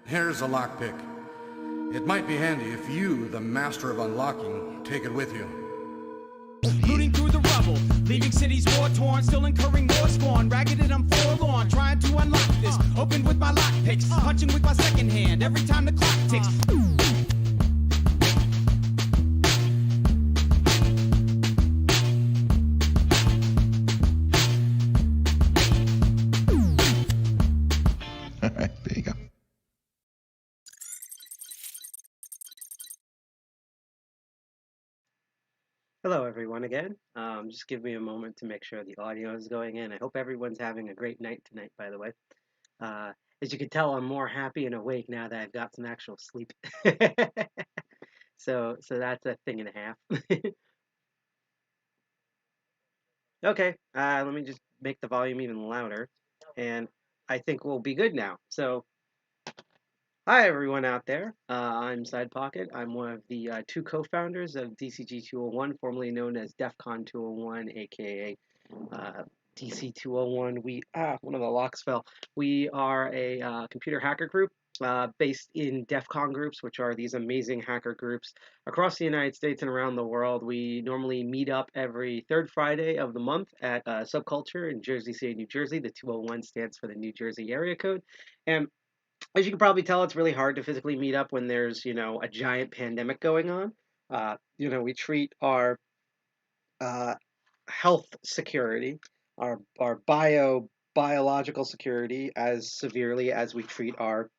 Here's a lockpick. It might be handy if you, the master of unlocking, take it with you. Looting through the rubble, leaving cities war-torn, still incurring more scorn. Ragged and I'm forlorn, trying to unlock this. Open with my lockpicks, punching with my second hand every time the clock ticks. All right, there you go. Hello, everyone, again. Just give me a moment to make sure the audio is going in. I hope everyone's having a great night tonight, by the way. As you can tell, I'm more happy and awake now that I've got some actual sleep. So that's a thing and a half. Okay, let me just make the volume even louder, and I think we'll be good now. So, hi, everyone out there. I'm Sidepocket. I'm one of the two co-founders of DCG 201, formerly known as DEF CON 201, aka DC 201. One of the locks fell. We are a computer hacker group based in DEF CON groups, which are these amazing hacker groups across the United States and around the world. We normally meet up every third Friday of the month at Subculture in Jersey City, New Jersey. The 201 stands for the New Jersey area code. And as you can probably tell, it's really hard to physically meet up when there's, a giant pandemic going on. We treat our health security, our biological security as severely as we treat our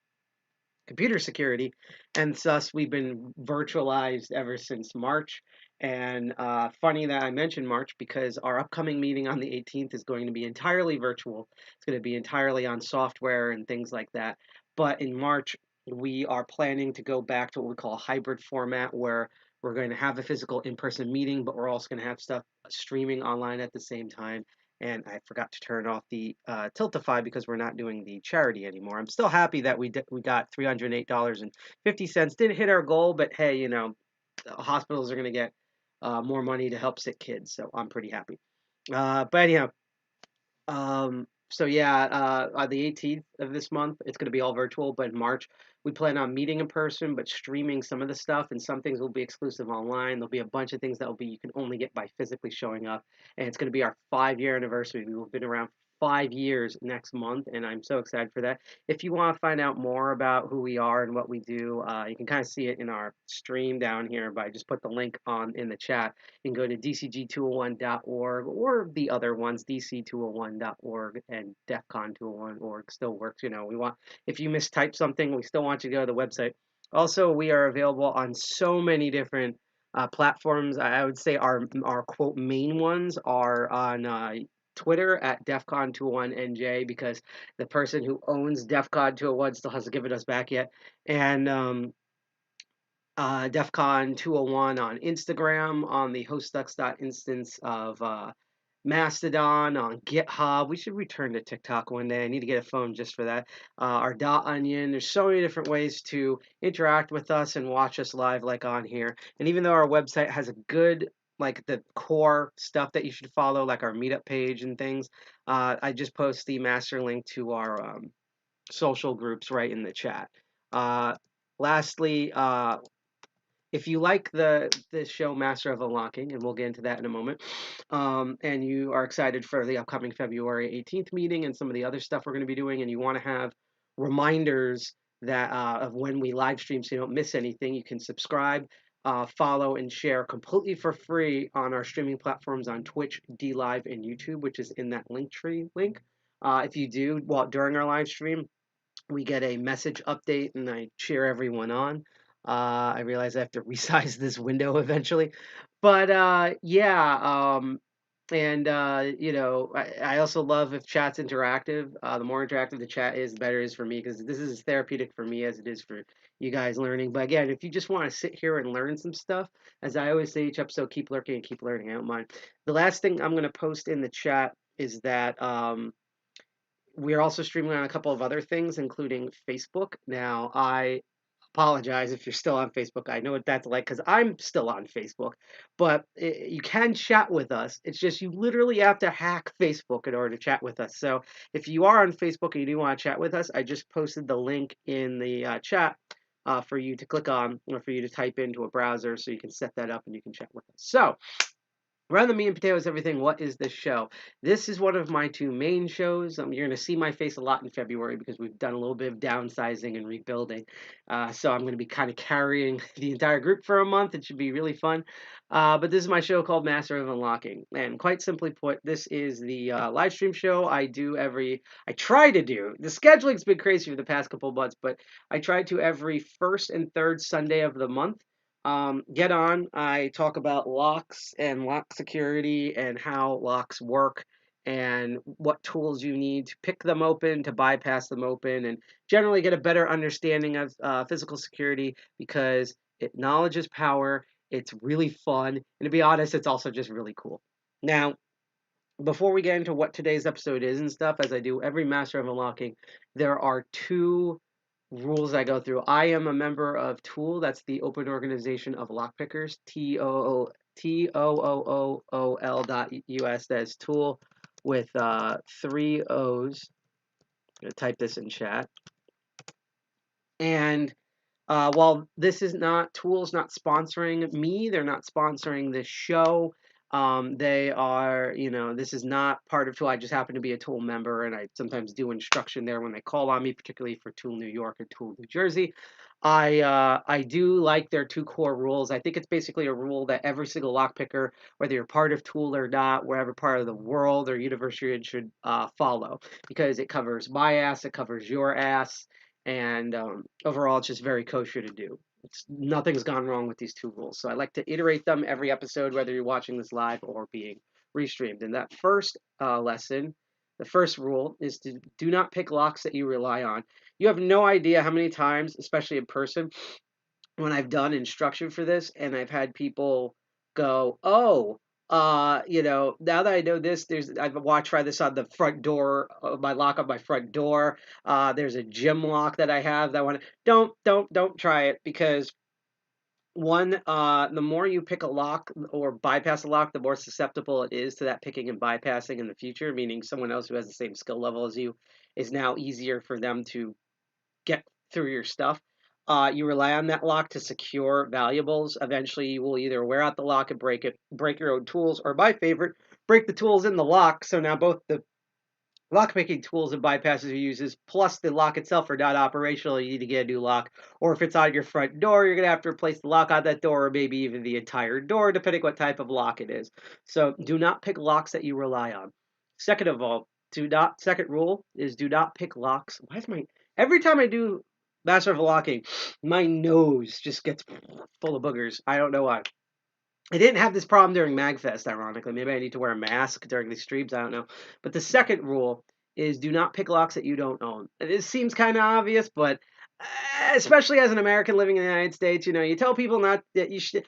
computer security, and thus we've been virtualized ever since March. And funny that I mentioned March because our upcoming meeting on the 18th is going to be entirely virtual. It's going to be entirely on software and things like that. But in March, we are planning to go back to what we call a hybrid format where we're going to have a physical in-person meeting, but we're also going to have stuff streaming online at the same time. And I forgot to turn off the Tiltify because we're not doing the charity anymore. I'm still happy that we got $308.50. Didn't hit our goal, but hey, hospitals are going to get more money to help sick kids, so I'm pretty happy. But anyhow, so yeah, on the 18th of this month, it's going to be all virtual, but in March, we plan on meeting in person, but streaming some of the stuff, and some things will be exclusive online. There'll be a bunch of things that will be you can only get by physically showing up, and it's going to be our 5-year anniversary. We've been around 5 years next month, and I'm so excited for that. If you want to find out more about who we are and what we do, you can kind of see it in our stream down here by just put the link on in the chat. You can go to dcg201.org or the other ones, dc201.org and defcon201.org still works. If you mistype something, we still want you to go to the website. Also, we are available on so many different platforms. I would say our quote main ones are on Twitter at DEFCON201NJ because the person who owns DEFCON201 still hasn't given us back yet. And DEFCON201 on Instagram, on the hostducks.instance of Mastodon, on GitHub. We should return to TikTok one day. I need to get a phone just for that. Our .onion. There's so many different ways to interact with us and watch us live like on here. And even though our website has a good the core stuff that you should follow, like our meetup page and things, I just post the master link to our social groups right in the chat. Lastly, if you like the show Master of Unlocking, and we'll get into that in a moment, and you are excited for the upcoming February 18th meeting and some of the other stuff we're going to be doing, and you want to have reminders that of when we live stream so you don't miss anything, you can subscribe, follow, and share completely for free on our streaming platforms on Twitch, DLive, and YouTube, which is in that Linktree link. If you do, during our live stream, we get a message update, and I cheer everyone on. I realize I have to resize this window eventually, but I also love if chat's interactive. The more interactive the chat is, the better it is for me because this is as therapeutic for me as it is for you guys learning. But again, if you just want to sit here and learn some stuff, as I always say each episode, keep lurking and keep learning. I don't mind. The last thing I'm going to post in the chat is that we're also streaming on a couple of other things, including Facebook. Now, I apologize if you're still on Facebook. I know what that's like because I'm still on Facebook, but you can chat with us. It's just you literally have to hack Facebook in order to chat with us. So if you are on Facebook and you do want to chat with us, I just posted the link in the chat for you to click on or for you to type into a browser so you can set that up and you can chat with us. So around the meat and potatoes, everything. What is this show? This is one of my two main shows. You're going to see my face a lot in February because we've done a little bit of downsizing and rebuilding. So I'm going to be kind of carrying the entire group for a month. It should be really fun. But this is my show called Master of Unlocking. And quite simply put, this is the live stream show I try to do. The scheduling's been crazy for the past couple of months, but I try to every first and third Sunday of the month. Get on. I talk about locks and lock security and how locks work and what tools you need to pick them open, to bypass them open, and generally get a better understanding of physical security because knowledge is power. It's really fun. And to be honest, it's also just really cool. Now, before we get into what today's episode is and stuff, as I do every Master of Unlocking, there are two rules I go through. I am a member of TOOOL, that's the Open Organization of Lockpickers, TOOOL.us. That's TOOOL with 3 O's. I'm going to type this in chat. And while this is not, TOOOL's not sponsoring me, they're not sponsoring this show. They are, this is not part of TOOOL. I just happen to be a TOOOL member, and I sometimes do instruction there when they call on me, particularly for TOOOL New York and TOOOL New Jersey. I do like their 2 core rules. I think it's basically a rule that every single lockpicker, whether you're part of TOOOL or not, wherever part of the world or universe you're in, should follow, because it covers my ass, it covers your ass, and overall, it's just very kosher to do. Nothing's gone wrong with these 2 rules. So I like to iterate them every episode, whether you're watching this live or being restreamed. And that first lesson, the first rule, is to do not pick locks that you rely on. You have no idea how many times, especially in person, when I've done instruction for this, and I've had people go, "Oh, now that I know this, I've watched try this on the front door, my lock on my front door. There's a gym lock that I have that one. Don't try it because one, the more you pick a lock or bypass a lock, the more susceptible it is to that picking and bypassing in the future. Meaning, someone else who has the same skill level as you is now easier for them to get through your stuff. You rely on that lock to secure valuables. Eventually, you will either wear out the lock and break it, break your own tools, or my favorite, break the tools in the lock. So now both the lock-picking tools and bypasses you use, plus the lock itself, are not operational. You need to get a new lock. Or if it's on your front door, you're going to have to replace the lock on that door, or maybe even the entire door, depending what type of lock it is. So do not pick locks that you rely on. Second of all, second rule is do not pick locks. Every time I do Master of Unlocking, my nose just gets full of boogers. I don't know why. I didn't have this problem during MagFest, ironically. Maybe I need to wear a mask during these streams, I don't know. But the second rule is do not pick locks that you don't own. It seems kind of obvious, but especially as an American living in the United States, you tell people not that you shouldn't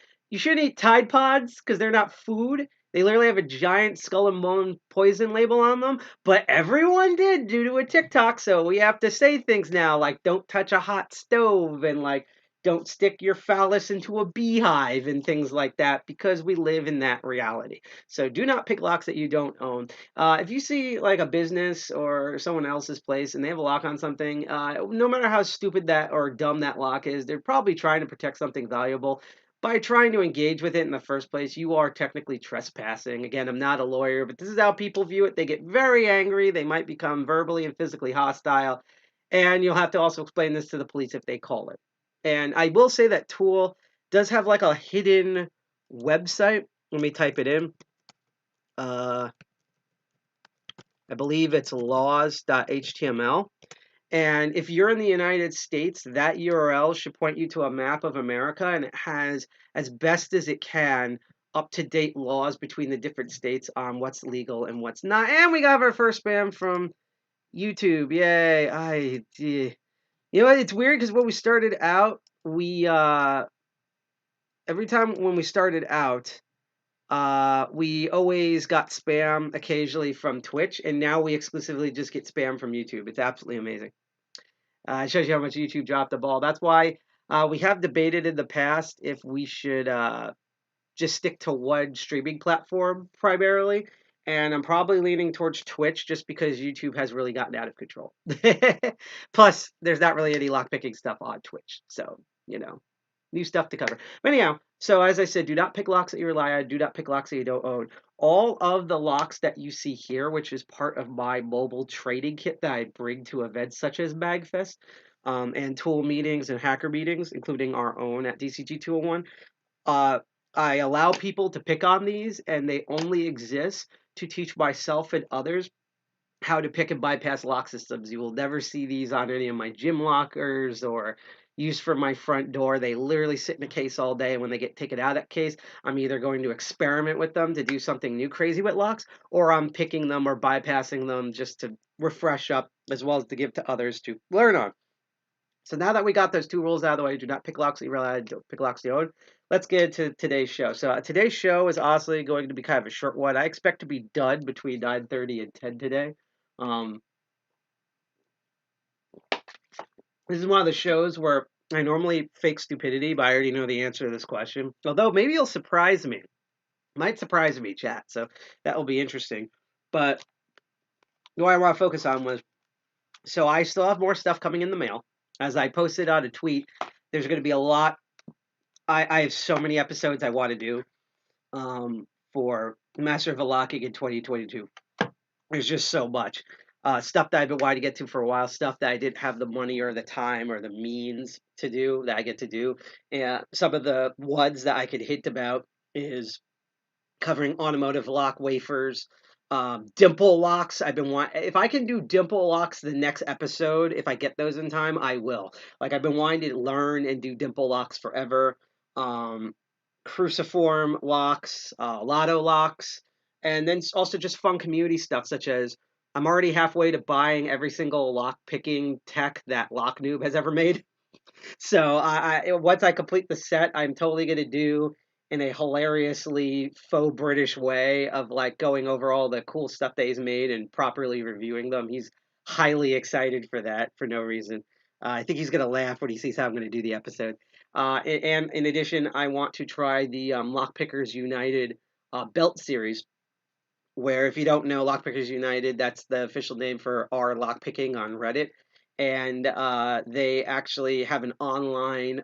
eat Tide Pods because they're not food. They literally have a giant skull and bone poison label on them, but everyone did due to a TikTok, so we have to say things now like don't touch a hot stove and like don't stick your phallus into a beehive and things like that because we live in that reality. So do not pick locks that you don't own. If you see like a business or someone else's place and they have a lock on something, no matter how stupid that or dumb that lock is, they're probably trying to protect something valuable. By trying to engage with it in the first place, you are technically trespassing. Again, I'm not a lawyer, but this is how people view it. They get very angry. They might become verbally and physically hostile. And you'll have to also explain this to the police if they call it. And I will say that TOOOL does have like a hidden website. Let me type it in. I believe it's laws.html. And if you're in the United States, that URL should point you to a map of America, and it has, as best as it can, up-to-date laws between the different states on what's legal and what's not. And we got our first spam from YouTube. Yay. You know what? It's weird because when we started out, every time when we started out, we always got spam occasionally from Twitch, and now we exclusively just get spam from YouTube. It's absolutely amazing. It shows you how much YouTube dropped the ball. That's why We have debated in the past if we should just stick to one streaming platform primarily. And I'm probably leaning towards Twitch just because YouTube has really gotten out of control. Plus, there's not really any lockpicking stuff on Twitch. So, new stuff to cover. But anyhow, so as I said, do not pick locks that you rely on. Do not pick locks that you don't own. All of the locks that you see here, which is part of my mobile trading kit that I bring to events such as MagFest and tool meetings and hacker meetings, including our own at DCG 201, I allow people to pick on these, and they only exist to teach myself and others how to pick and bypass lock systems. You will never see these on any of my gym lockers or used for my front door. They literally sit in a case all day, and when they get taken out of that case, I'm either going to experiment with them to do something new crazy with locks, or I'm picking them or bypassing them just to refresh up, as well as to give to others to learn on. So now that we got those two rules out of the way, do not pick locks that you rely on, don't pick locks you own. Let's get into today's show. So today's show is honestly going to be kind of a short one. I expect to be done between 9:30 and 10 today. Um, this is one of the shows where I normally fake stupidity, but I already know the answer to this question. Although maybe it'll surprise me. Might surprise me, chat. So that will be interesting. But what I want to focus on was, so I still have more stuff coming in the mail. As I posted on a tweet, there's going to be a lot. I have so many episodes I want to do for Master of Unlocking in 2022. There's just so much stuff that I've been wanting to get to for a while, stuff that I didn't have the money or the time or the means to do that I get to do. And some of the ones that I could hint about is covering automotive lock wafers, dimple locks. If I can do dimple locks the next episode, if I get those in time, I will. Like, I've been wanting to learn and do dimple locks forever. Cruciform locks, lotto locks, and then also just fun community stuff, such as I'm already halfway to buying every single lock picking tech that Lock Noob has ever made. So once I complete the set, I'm totally gonna do in a hilariously faux British way of like going over all the cool stuff that he's made and properly reviewing them. He's highly excited for that for no reason. I think he's gonna laugh when he sees how I'm gonna do the episode. And in addition, I want to try the Lockpickers United belt series, where if you don't know Lockpickers United, that's the official name for our lockpicking on Reddit. And they actually have an online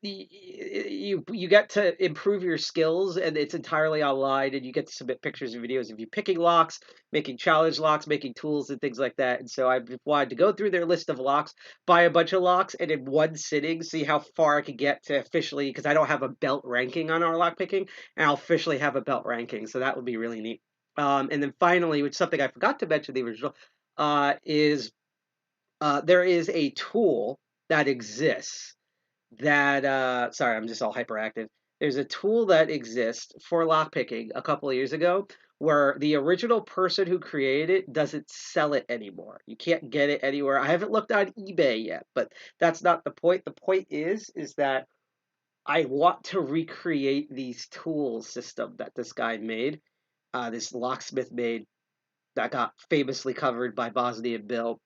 you get to improve your skills, and it's entirely online, and you get to submit pictures and videos of you picking locks, making challenge locks, making tools and things like that. And so I've wanted to go through their list of locks, buy a bunch of locks, and in one sitting see how far I could get to officially, because I don't have a belt ranking on our lock picking, and I'll officially have a belt ranking. So that would be really neat. And then finally, which is something I forgot to mention in the original, is there is a tool that exists that sorry, I'm just all hyperactive. There's a tool that exists for lockpicking a couple of years ago where the original person who created it doesn't sell it anymore. You can't get it anywhere. I haven't looked on eBay yet, but that's not the point. The point is that I want to recreate these tool system that this guy made, this locksmith made, that got famously covered by Bosnian Bill.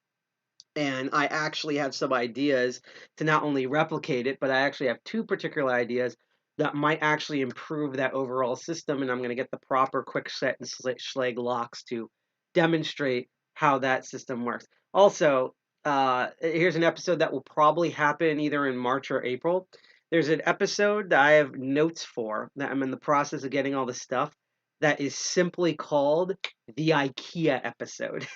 And I actually have some ideas to not only replicate it, but I actually have two particular ideas that might actually improve that overall system. And I'm going to get the proper quick set and schlag locks to demonstrate how that system works. Also, here's an episode that will probably happen either in March or April. There's an episode that I have notes for that I'm in the process of getting all the stuff that is simply called the IKEA episode.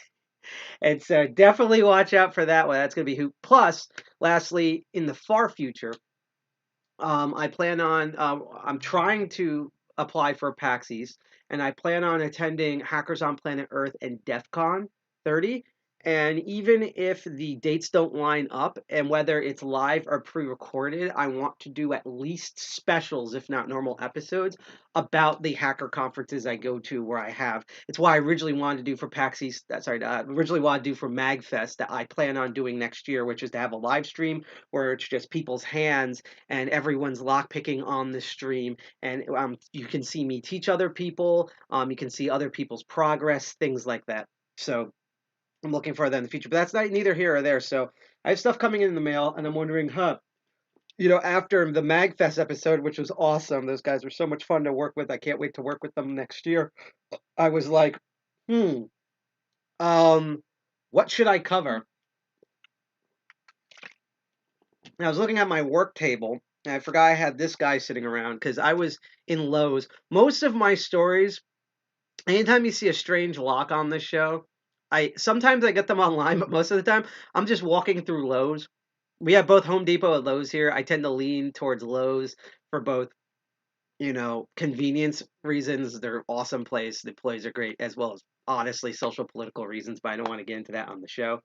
And so definitely watch out for that one. That's going to be hoop. Plus, lastly, in the far future, I plan on, I'm trying to apply for PAXIS, and I plan on attending Hackers on Planet Earth and DEF CON 30. And even if the dates don't line up, and whether it's live or pre-recorded, I want to do at least specials, if not normal episodes, about the hacker conferences I go to where I have. It's why I originally wanted to do for PAXIS, originally wanted to do for MagFest that I plan on doing next year, which is to have a live stream where it's just people's hands and everyone's lockpicking on the stream. And you can see me teach other people, you can see other people's progress, things like that. So I'm looking for that in the future, but that's neither here or there. So I have stuff coming in the mail, and I'm wondering, after the MagFest episode, which was awesome, those guys were so much fun to work with. I can't wait to work with them next year. I was like, what should I cover? And I was looking at my work table, and I forgot I had this guy sitting around because I was in Lowe's. Most of my stories, anytime you see a strange lock on this show, sometimes I get them online, but most of the time I'm just walking through Lowe's. We have both Home Depot and Lowe's here. I tend to lean towards Lowe's for both, convenience reasons. They're an awesome place. The employees are great, as well as honestly social political reasons, but I don't want to get into that on the show.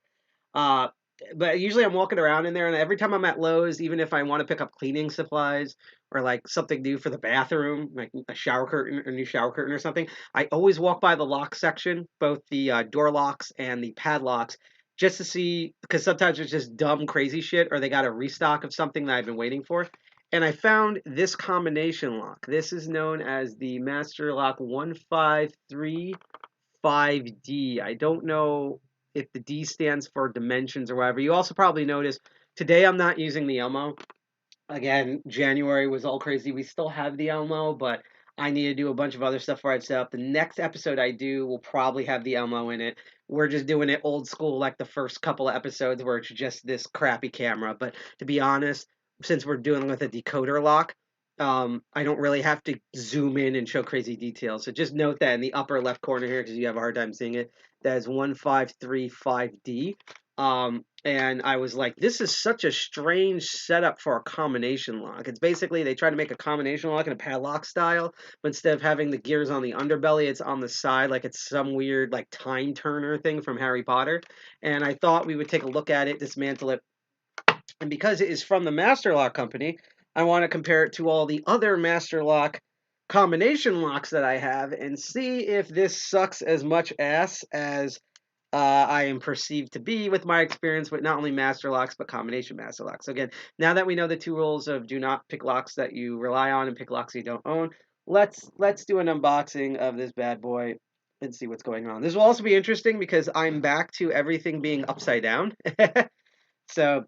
Uh, but usually I'm walking around in there, and every time I'm at Lowe's, even if I want to pick up cleaning supplies or like something new for the bathroom, like a shower curtain, a new shower curtain or something, I always walk by the lock section, both the door locks and the padlocks, just to see, because sometimes it's just dumb, crazy shit, or they got a restock of something that I've been waiting for. And I found this combination lock. This is known as the Master Lock 1535D. I don't know if the D stands for dimensions or whatever. You also probably noticed today I'm not using the Elmo. Again, January was all crazy. We still have the Elmo, but I need to do a bunch of other stuff for it set up. The next episode I do will probably have the Elmo in it. We're just doing it old school, like the first couple of episodes where it's just this crappy camera. But to be honest, since we're dealing with a decoder lock, I don't really have to zoom in and show crazy details. So just note that in the upper left corner here, because you have a hard time seeing it, that is 1535D. And I was like, this is such a strange setup for a combination lock. It's basically, they try to make a combination lock in a padlock style, but instead of having the gears on the underbelly, it's on the side, like it's some weird, like, time turner thing from Harry Potter. And I thought we would take a look at it, dismantle it. And because it is from the Master Lock Company, I want to compare it to all the other Master Lock combination locks that I have and see if this sucks as much ass as I am perceived to be with my experience with not only master locks but combination master locks. So again, now that we know the two rules of do not pick locks that you rely on and pick locks you don't own, let's do an unboxing of this bad boy and see what's going on. This will also be interesting because I'm back to everything being upside down. So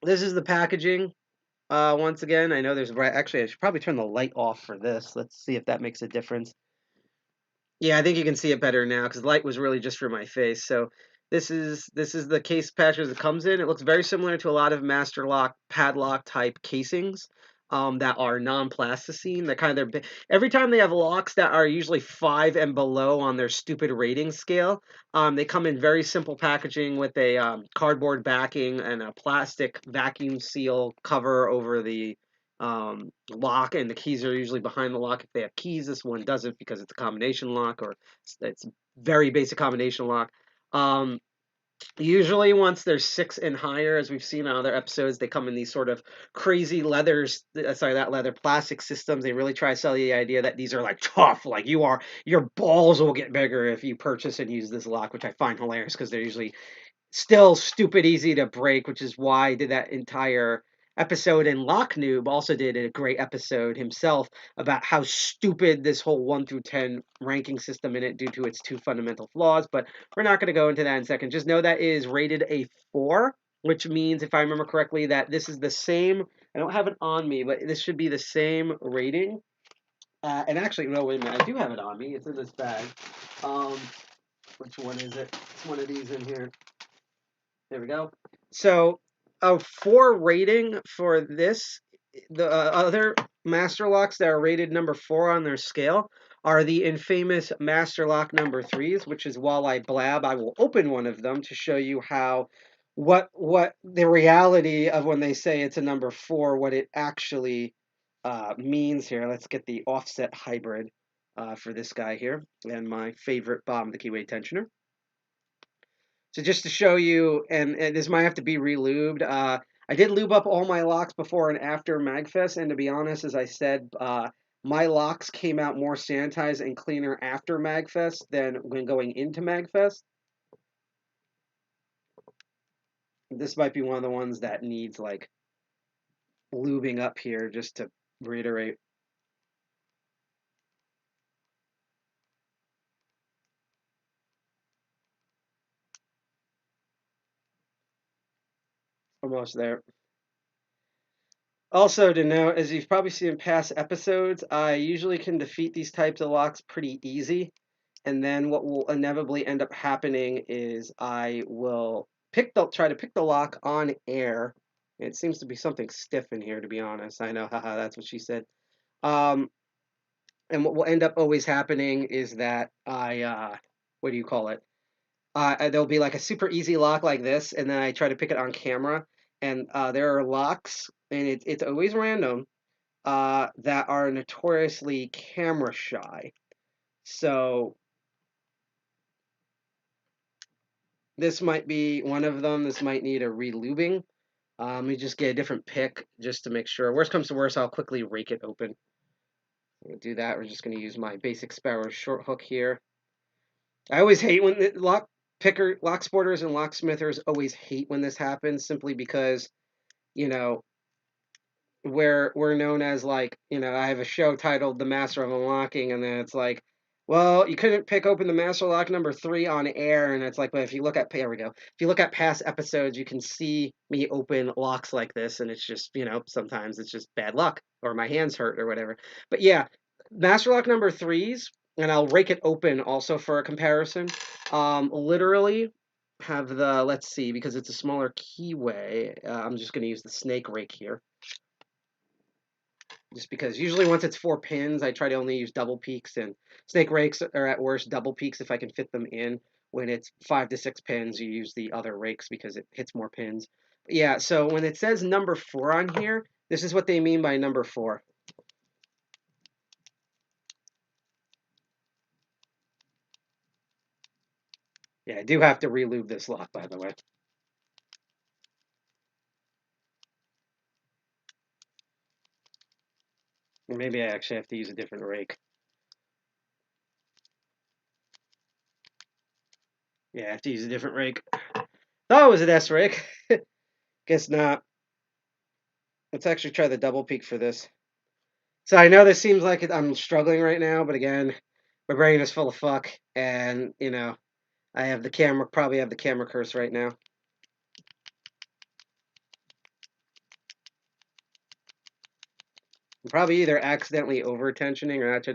this is the packaging. Once again, I know there's actually I should probably turn the light off for this. Let's see if that makes a difference. Yeah, I think you can see it better now because the light was really just for my face. So this is the case package it comes in. It looks very similar to a lot of Master Lock padlock type casings that are non-plasticine. That kind of every time they have locks that are usually 5 and below on their stupid rating scale, they come in very simple packaging with a cardboard backing and a plastic vacuum seal cover over the lock, and the keys are usually behind the lock if they have keys. This one doesn't because it's a combination lock, or it's very basic combination lock. Um, Usually once they're 6 and higher, as we've seen on other episodes, they come in these sort of crazy that leather plastic systems. They really try to sell you the idea that these are like tough, like your balls will get bigger if you purchase and use this lock, which I find hilarious because they're usually still stupid easy to break, which is why I did that entire episode. And Lock Noob also did a great episode himself about how stupid this whole 1 through 10 ranking system in it due to its two fundamental flaws. But we're not going to go into that in a second. Just know that is rated a 4, which means, if I remember correctly, that this is the same. I don't have it on me, but this should be the same rating. And actually, no, wait a minute. I do have it on me. It's in this bag. Which one is it? It's one of these in here. There we go. So a 4 rating for this. The other master locks that are rated number 4 on their scale are the infamous master lock number 3s, which is, while I blab, I will open one of them to show you how what the reality of when they say it's a number 4, what it actually means here. Let's get the offset hybrid for this guy here, and my favorite bottom of the keyway tensioner. So just to show you, and this might have to be re-lubed. I did lube up all my locks before and after MagFest, and to be honest, as I said, my locks came out more sanitized and cleaner after MagFest than when going into MagFest. This might be one of the ones that needs like lubing up here, just to reiterate. Almost there. Also to note, as you've probably seen in past episodes, I usually can defeat these types of locks pretty easy. And then what will inevitably end up happening is I will try to pick the lock on air. It seems to be something stiff in here, to be honest. I know, haha, that's what she said. Um, and what will end up always happening is that what do you call it? There'll be like a super easy lock like this, and then I try to pick it on camera. And there are locks, and it's always random, that are notoriously camera shy. So this might be one of them. This might need a relubing. Let me just get a different pick just to make sure. Worst comes to worst, I'll quickly rake it open. I'm gonna do that. We're just gonna use my basic Sparrow short hook here. I always hate when the lock sporters and locksmithers always hate when this happens, simply because, you know, we're known as, like, I have a show titled The Master of Unlocking, and then it's like, well, you couldn't pick open the Master Lock number 3 on air, and it's like, but if you look at, there we go. If you look at past episodes, you can see me open locks like this, and it's just, sometimes it's just bad luck, or my hands hurt, or whatever. But yeah, Master Lock number 3s, and I'll rake it open also for a comparison, literally have the, let's see, because it's a smaller keyway, I'm just going to use the snake rake here. Just because usually once it's 4 pins, I try to only use double peaks, and snake rakes are at worst double peaks if I can fit them in. When it's 5 to 6 pins, you use the other rakes because it hits more pins. But yeah, so when it says number 4 on here, this is what they mean by number 4. Yeah, I do have to relube this lock, by the way. Or maybe I actually have to use a different rake. Yeah, I have to use a different rake. Thought it was an S rake. Guess not. Let's actually try the double peak for this. So I know this seems like I'm struggling right now, but again, my brain is full of fuck, and I have the camera, probably have the camera curse right now. I'm probably either accidentally over tensioning or not.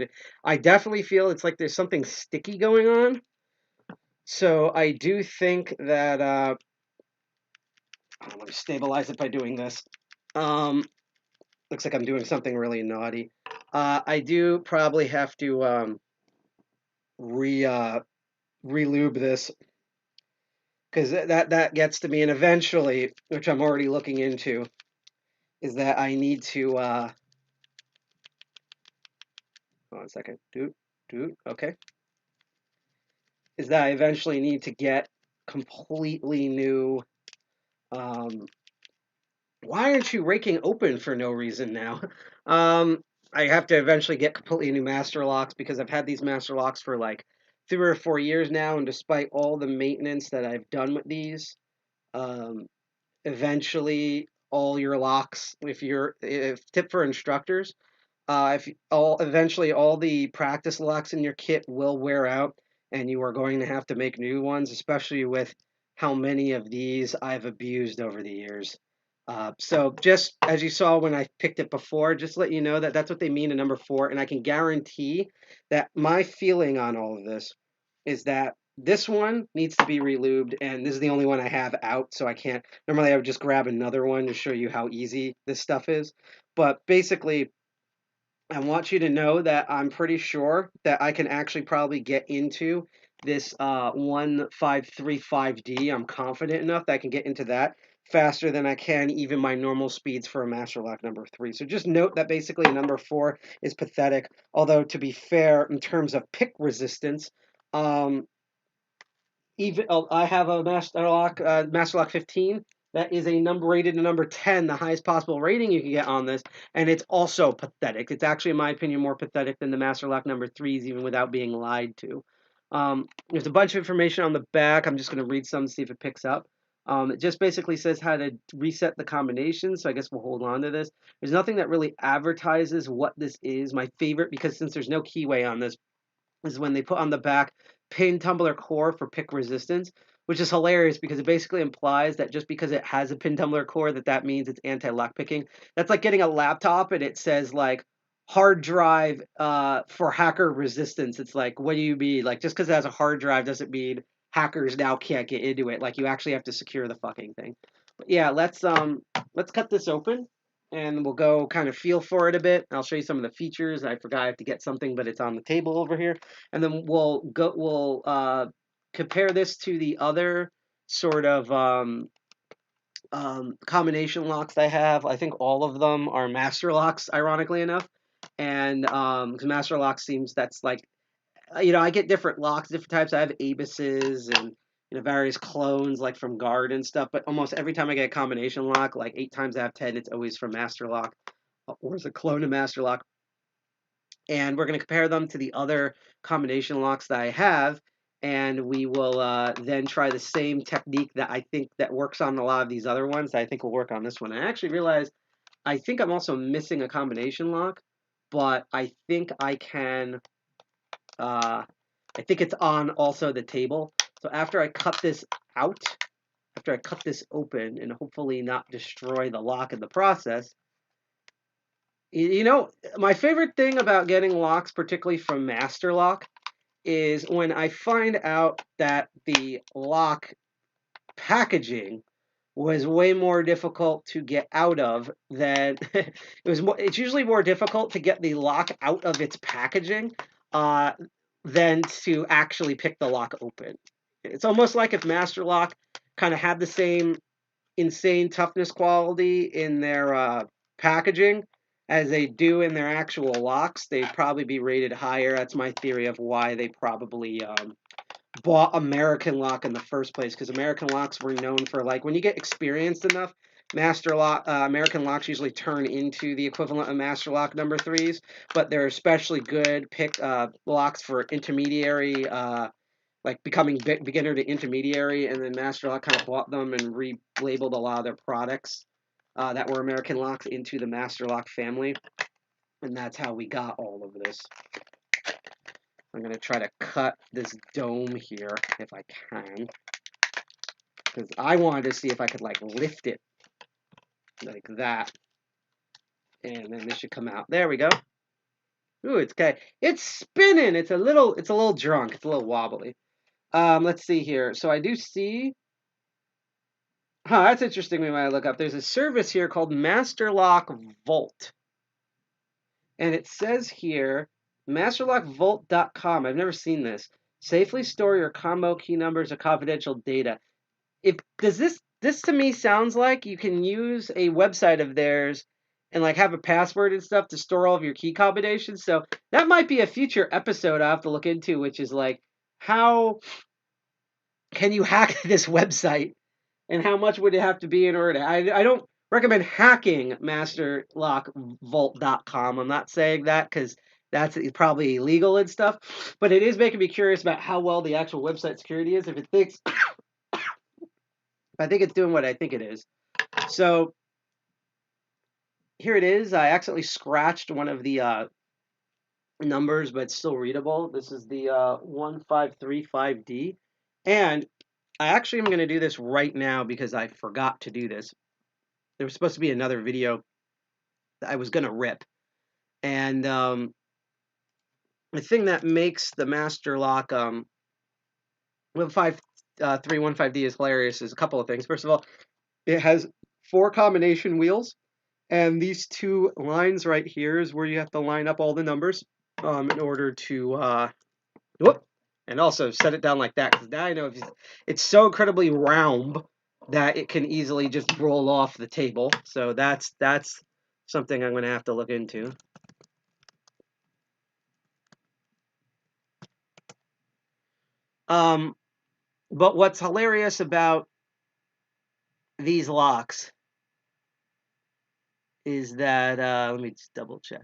I definitely feel it's like there's something sticky going on. So I do think that let me stabilize it by doing this. Looks like I'm doing something really naughty. I do probably have to relube this, because that gets to me, and eventually, which I'm already looking into, is that I need to hold on a second. Okay. Is that I eventually need to get completely new. Why aren't you raking open for no reason now? I have to eventually get completely new master locks, because I've had these master locks for like 3 or 4 years now, and despite all the maintenance that I've done with these, eventually all your locks, if tip for instructors, eventually all the practice locks in your kit will wear out, and you are going to have to make new ones, especially with how many of these I've abused over the years. So just as you saw when I picked it before, just to let you know that that's what they mean in number 4, and I can guarantee that my feeling on all of this is that this one needs to be relubed, and this is the only one I have out, so I can't. Normally I would just grab another one to show you how easy this stuff is, but basically I want you to know that I'm pretty sure that I can actually probably get into this 1535D. I'm confident enough that I can get into that faster than I can even my normal speeds for a Master Lock number 3. So just note that basically number 4 is pathetic. Although, to be fair, in terms of pick resistance, I have a Master Lock 15. That is a number rated to number 10, the highest possible rating you can get on this, and it's also pathetic. It's actually, in my opinion, more pathetic than the Master Lock number 3s, even without being lied to. There's a bunch of information on the back. I'm just going to read some to see if it picks up. It just basically says how to reset the combination, so I guess we'll hold on to this. There's nothing that really advertises what this is. My favorite, because since there's no keyway on this, is when they put on the back pin tumbler core for pick resistance. which is hilarious because it basically implies that just because it has a pin tumbler core, that means it's anti-lock picking. That's like getting a laptop and it says like hard drive for hacker resistance. It's like, what do you mean? Like, just because it has a hard drive doesn't mean hackers now can't get into it. Like, you actually have to secure the fucking thing. But yeah, let's cut this open and we'll go kind of feel for it a bit. I'll show you some of the features. I forgot I have to get something, but it's on the table over here. And then we'll compare this to the other sort of combination locks I have. I think all of them are master locks, ironically enough. And because master lock seems that's like, I get different locks, different types. I have Abises and various clones like from Guard and stuff. But almost every time I get a combination lock, like 8 times out of 10, it's always from master lock or it's a clone of master lock. And we're going to compare them to the other combination locks that I have, and we will then try the same technique that I think that works on a lot of these other ones that I think will work on this one. I actually realized I think I'm also missing a combination lock, but I think I can, I think it's on also the table. So after I cut this out, after I cut this open and hopefully not destroy the lock in the process, my favorite thing about getting locks, particularly from Master Lock, is when I find out that the lock packaging was way more difficult to get out of than it's usually more difficult to get the lock out of its packaging than to actually pick the lock open. It's almost like if Master Lock kind of had the same insane toughness quality in their packaging as they do in their actual locks, they'd probably be rated higher. That's my theory of why they probably bought American Lock in the first place, because American Locks were known for, like, when you get experienced enough, American Locks usually turn into the equivalent of Master Lock number 3s, but they're especially good locks for intermediary, like becoming beginner to intermediary, and then Master Lock kind of bought them and relabeled a lot of their products that were American Locks into the Master Lock family, and that's how we got all of this. I'm going to try to cut this dome here if I can, because I wanted to see if I could like lift it like that, and then this should come out. There we go. Ooh, it's spinning. It's a little drunk. It's a little wobbly. Let's see here. So I do see. That's interesting. We might look up. There's a service here called Master Lock Vault, and it says here masterlockvault.com. I've never seen this. Safely store your combo key numbers or confidential data. This to me sounds like you can use a website of theirs and like have a password and stuff to store all of your key combinations. So that might be a future episode I have to look into, which is like, how can you hack this website and how much would it have to be in order to... I don't recommend hacking masterlockvault.com. I'm not saying that because that's probably illegal and stuff, but it is making me curious about how well the actual website security is. If it thinks... I think it's doing what I think it is. So here it is. I accidentally scratched one of the numbers, but it's still readable. This is the 1535D. And I actually am going to do this right now because I forgot to do this. There was supposed to be another video that I was going to rip. And the thing that makes the Master Lock 315D is hilarious is a couple of things. First of all, it has 4 combination wheels, and these 2 lines right here is where you have to line up all the numbers in order to and also set it down like that, because now I know it's so incredibly round that it can easily just roll off the table. So that's something I'm going to have to look into. But what's hilarious about these locks is that, let me just double check.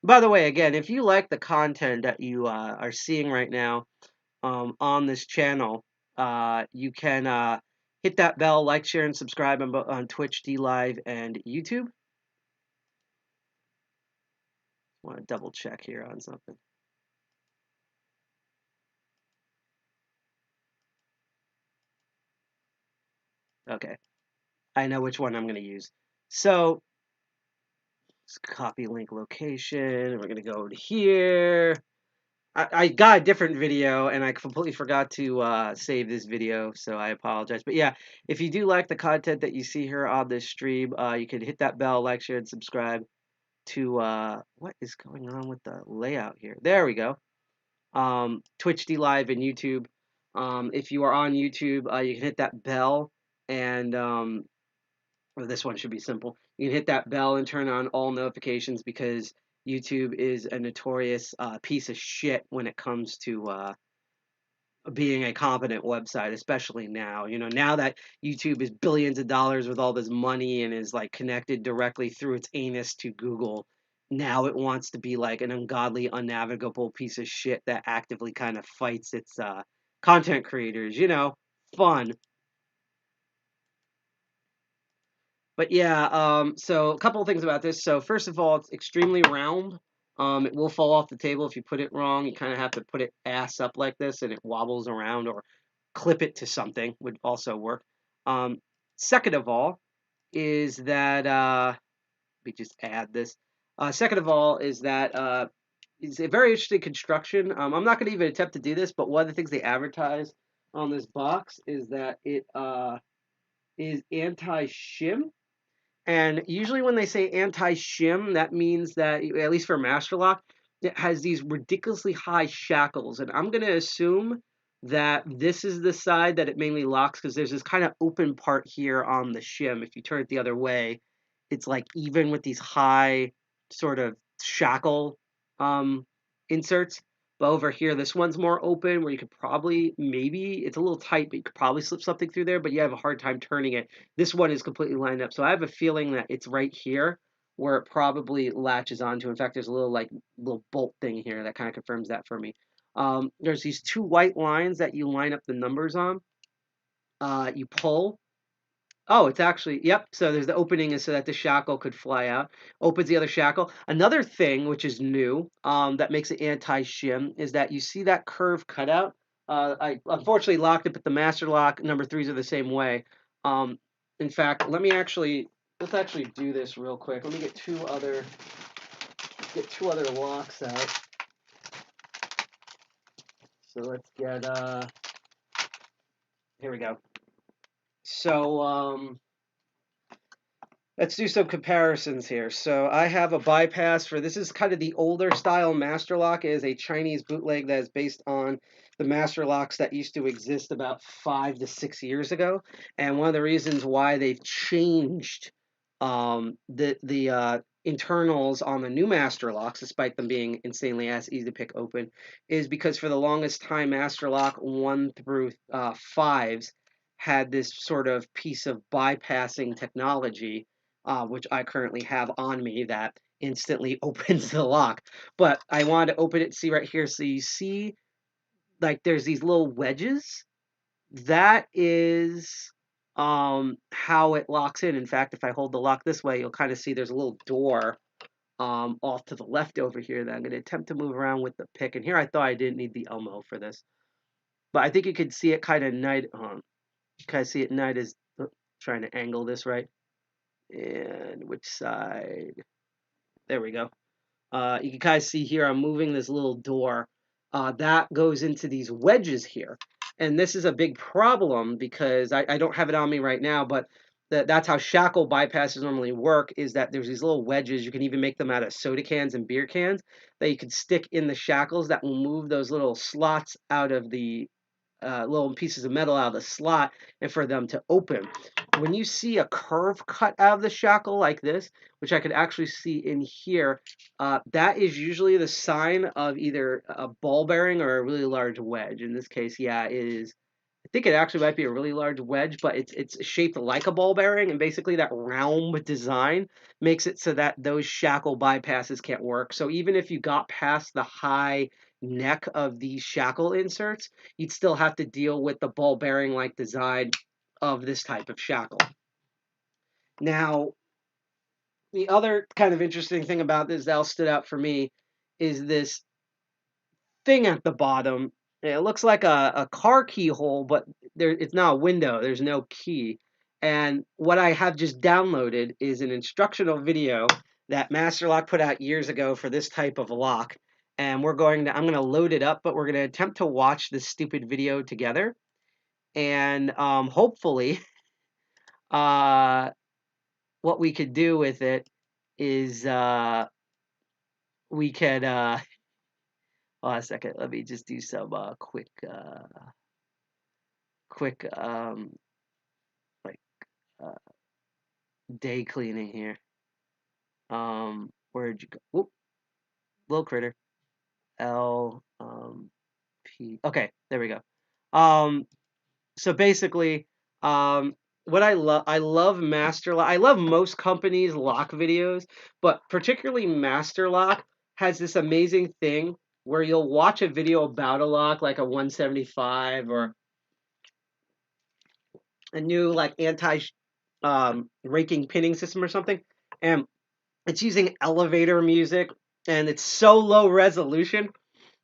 By the way, again, if you like the content that you are seeing right now on this channel, you can hit that bell, like, share, and subscribe on Twitch, DLive, and YouTube. I want to double check here on something. Okay, I know which one I'm going to use. So let's copy link location. We're going to go over to here. I got a different video and I completely forgot to save this video, so I apologize. But yeah, if you do like the content that you see here on this stream, you can hit that bell, like, share, and subscribe to what is going on with the layout here? There we go. Twitch D Live and YouTube. If you are on YouTube, you can hit that bell and or this one should be simple. You can hit that bell and turn on all notifications because YouTube is a notorious piece of shit when it comes to being a competent website, especially now. You know, now that YouTube is billions of dollars with all this money and is like connected directly through its anus to Google, now it wants to be like an ungodly, unnavigable piece of shit that actively kind of fights its content creators. You know, fun. But yeah, so a couple of things about this. So first of all, it's extremely round. It will fall off the table if you put it wrong. You kind of have to put it ass up like this, and it wobbles around, or clip it to something would also work. Um, Second of all, is that let me just add this. Second of all, is that it's a very interesting construction. I'm not going to even attempt to do this, but one of the things they advertise on this box is that it is anti-shim. And usually when they say anti-shim, that means that, at least for Masterlock, it has these ridiculously high shackles. And I'm going to assume that this is the side that it mainly locks because there's this kind of open part here on the shim. If you turn it the other way, it's like even with these high sort of shackle inserts. But over here, this one's more open where you could probably, maybe, it's a little tight, but you could probably slip something through there, but you have a hard time turning it. This one is completely lined up. So I have a feeling that it's right here where it probably latches onto. In fact, there's a little bolt thing here that kind of confirms that for me. There's these two white lines that you line up the numbers on. You pull. Oh, it's actually, yep. So there's the opening is so that the shackle could fly out. Opens the other shackle. Another thing, which is new, that makes it anti-shim, is that you see that curve cutout. I unfortunately locked it, but the master lock number 3s are the same way. In fact, let's actually do this real quick. Let me get two other locks out. So let's get here we go. So let's do some comparisons here. So I have a bypass for, this is kind of the older style master lock. It is a Chinese bootleg that is based on the master locks that used to exist about 5 to 6 years ago. And one of the reasons why they've changed the internals on the new master locks, despite them being insanely easy to pick open, is because for the longest time, master lock 1 through 5s had this sort of piece of bypassing technology, which I currently have on me, that instantly opens the lock. But I wanted to open it, see right here. So you see, like, there's these little wedges. That is how it locks in. In fact, if I hold the lock this way, you'll kind of see there's a little door off to the left over here that I'm going to attempt to move around with the pick. And here I thought I didn't need the Elmo for this. But I think you can see it kind of night. Kind of see it night is trying to angle this right. And which side? There we go. You can kind of see here I'm moving this little door. That goes into these wedges here. And this is a big problem because I don't have it on me right now, but that's how shackle bypasses normally work, is that there's these little wedges. You can even make them out of soda cans and beer cans that you can stick in the shackles that will move those little slots out of the little pieces of metal out of the slot and for them to open. When you see a curve cut out of the shackle like this, which I could actually see in here, that is usually the sign of either a ball bearing or a really large wedge. In this case, yeah, it is. I think it actually might be a really large wedge, but it's shaped like a ball bearing, and basically that round design makes it so that those shackle bypasses can't work. So even if you got past the high neck of these shackle inserts, you'd still have to deal with the ball bearing like design of this type of shackle. Now, the other kind of interesting thing about this that stood out for me is this thing at the bottom. It looks like a car keyhole, but it's not a window. There's no key. And what I have just downloaded is an instructional video that Master Lock put out years ago for this type of lock. And I'm going to load it up, but we're going to attempt to watch this stupid video together. And hopefully, what we could do with it is we could, hold on a second, let me just do some quick, like, uh, day cleaning here. Where'd you go? Whoop, little critter. L P. Okay, there we go. So basically, what I love Master Lock. I love most companies' lock videos, but particularly Master Lock has this amazing thing where you'll watch a video about a lock, like a 175 or a new like anti raking pinning system or something, and it's using elevator music, and it's so low resolution.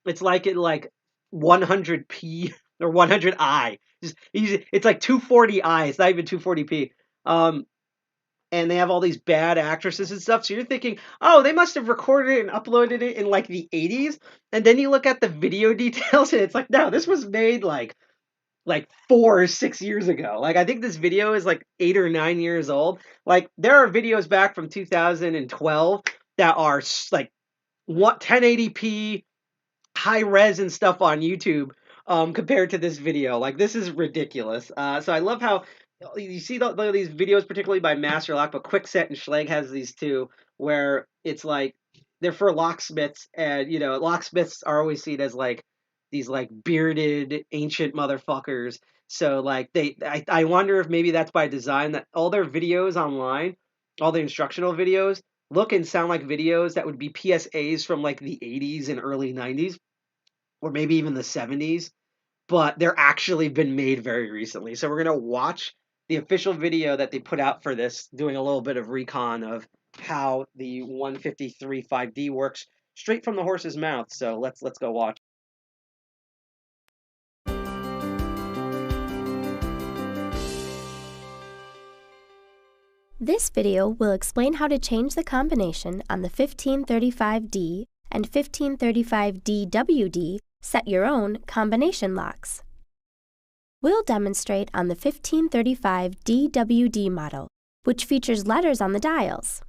It's like 100p or 100i. It's like 240i. It's not even 240p. And they have all these bad actresses and stuff. So you're thinking, oh, they must have recorded it and uploaded it in like the 80s. And then you look at the video details, and it's like, no, this was made like 4 or 6 years ago. Like I think this video is like 8 or 9 years old. Like there are videos back from 2012 that are like 1080p high res and stuff on YouTube compared to this video. Like this is ridiculous. So I love how you see these videos, particularly by Master Lock, but Quickset and Schleg has these too, where it's like they're for locksmiths, and you know locksmiths are always seen as like these like bearded ancient motherfuckers. So like I wonder if maybe that's by design that all their videos online, all the instructional videos look and sound like videos that would be PSAs from like the 80s and early 90s or maybe even the 70s, but they're actually been made very recently. So we're going to watch the official video that they put out for this, doing a little bit of recon of how the 153 5D works straight from the horse's mouth. So let's go watch. This video will explain how to change the combination on the 1535D and 1535DWD set your own combination locks. We'll demonstrate on the 1535DWD model, which features letters on the dials.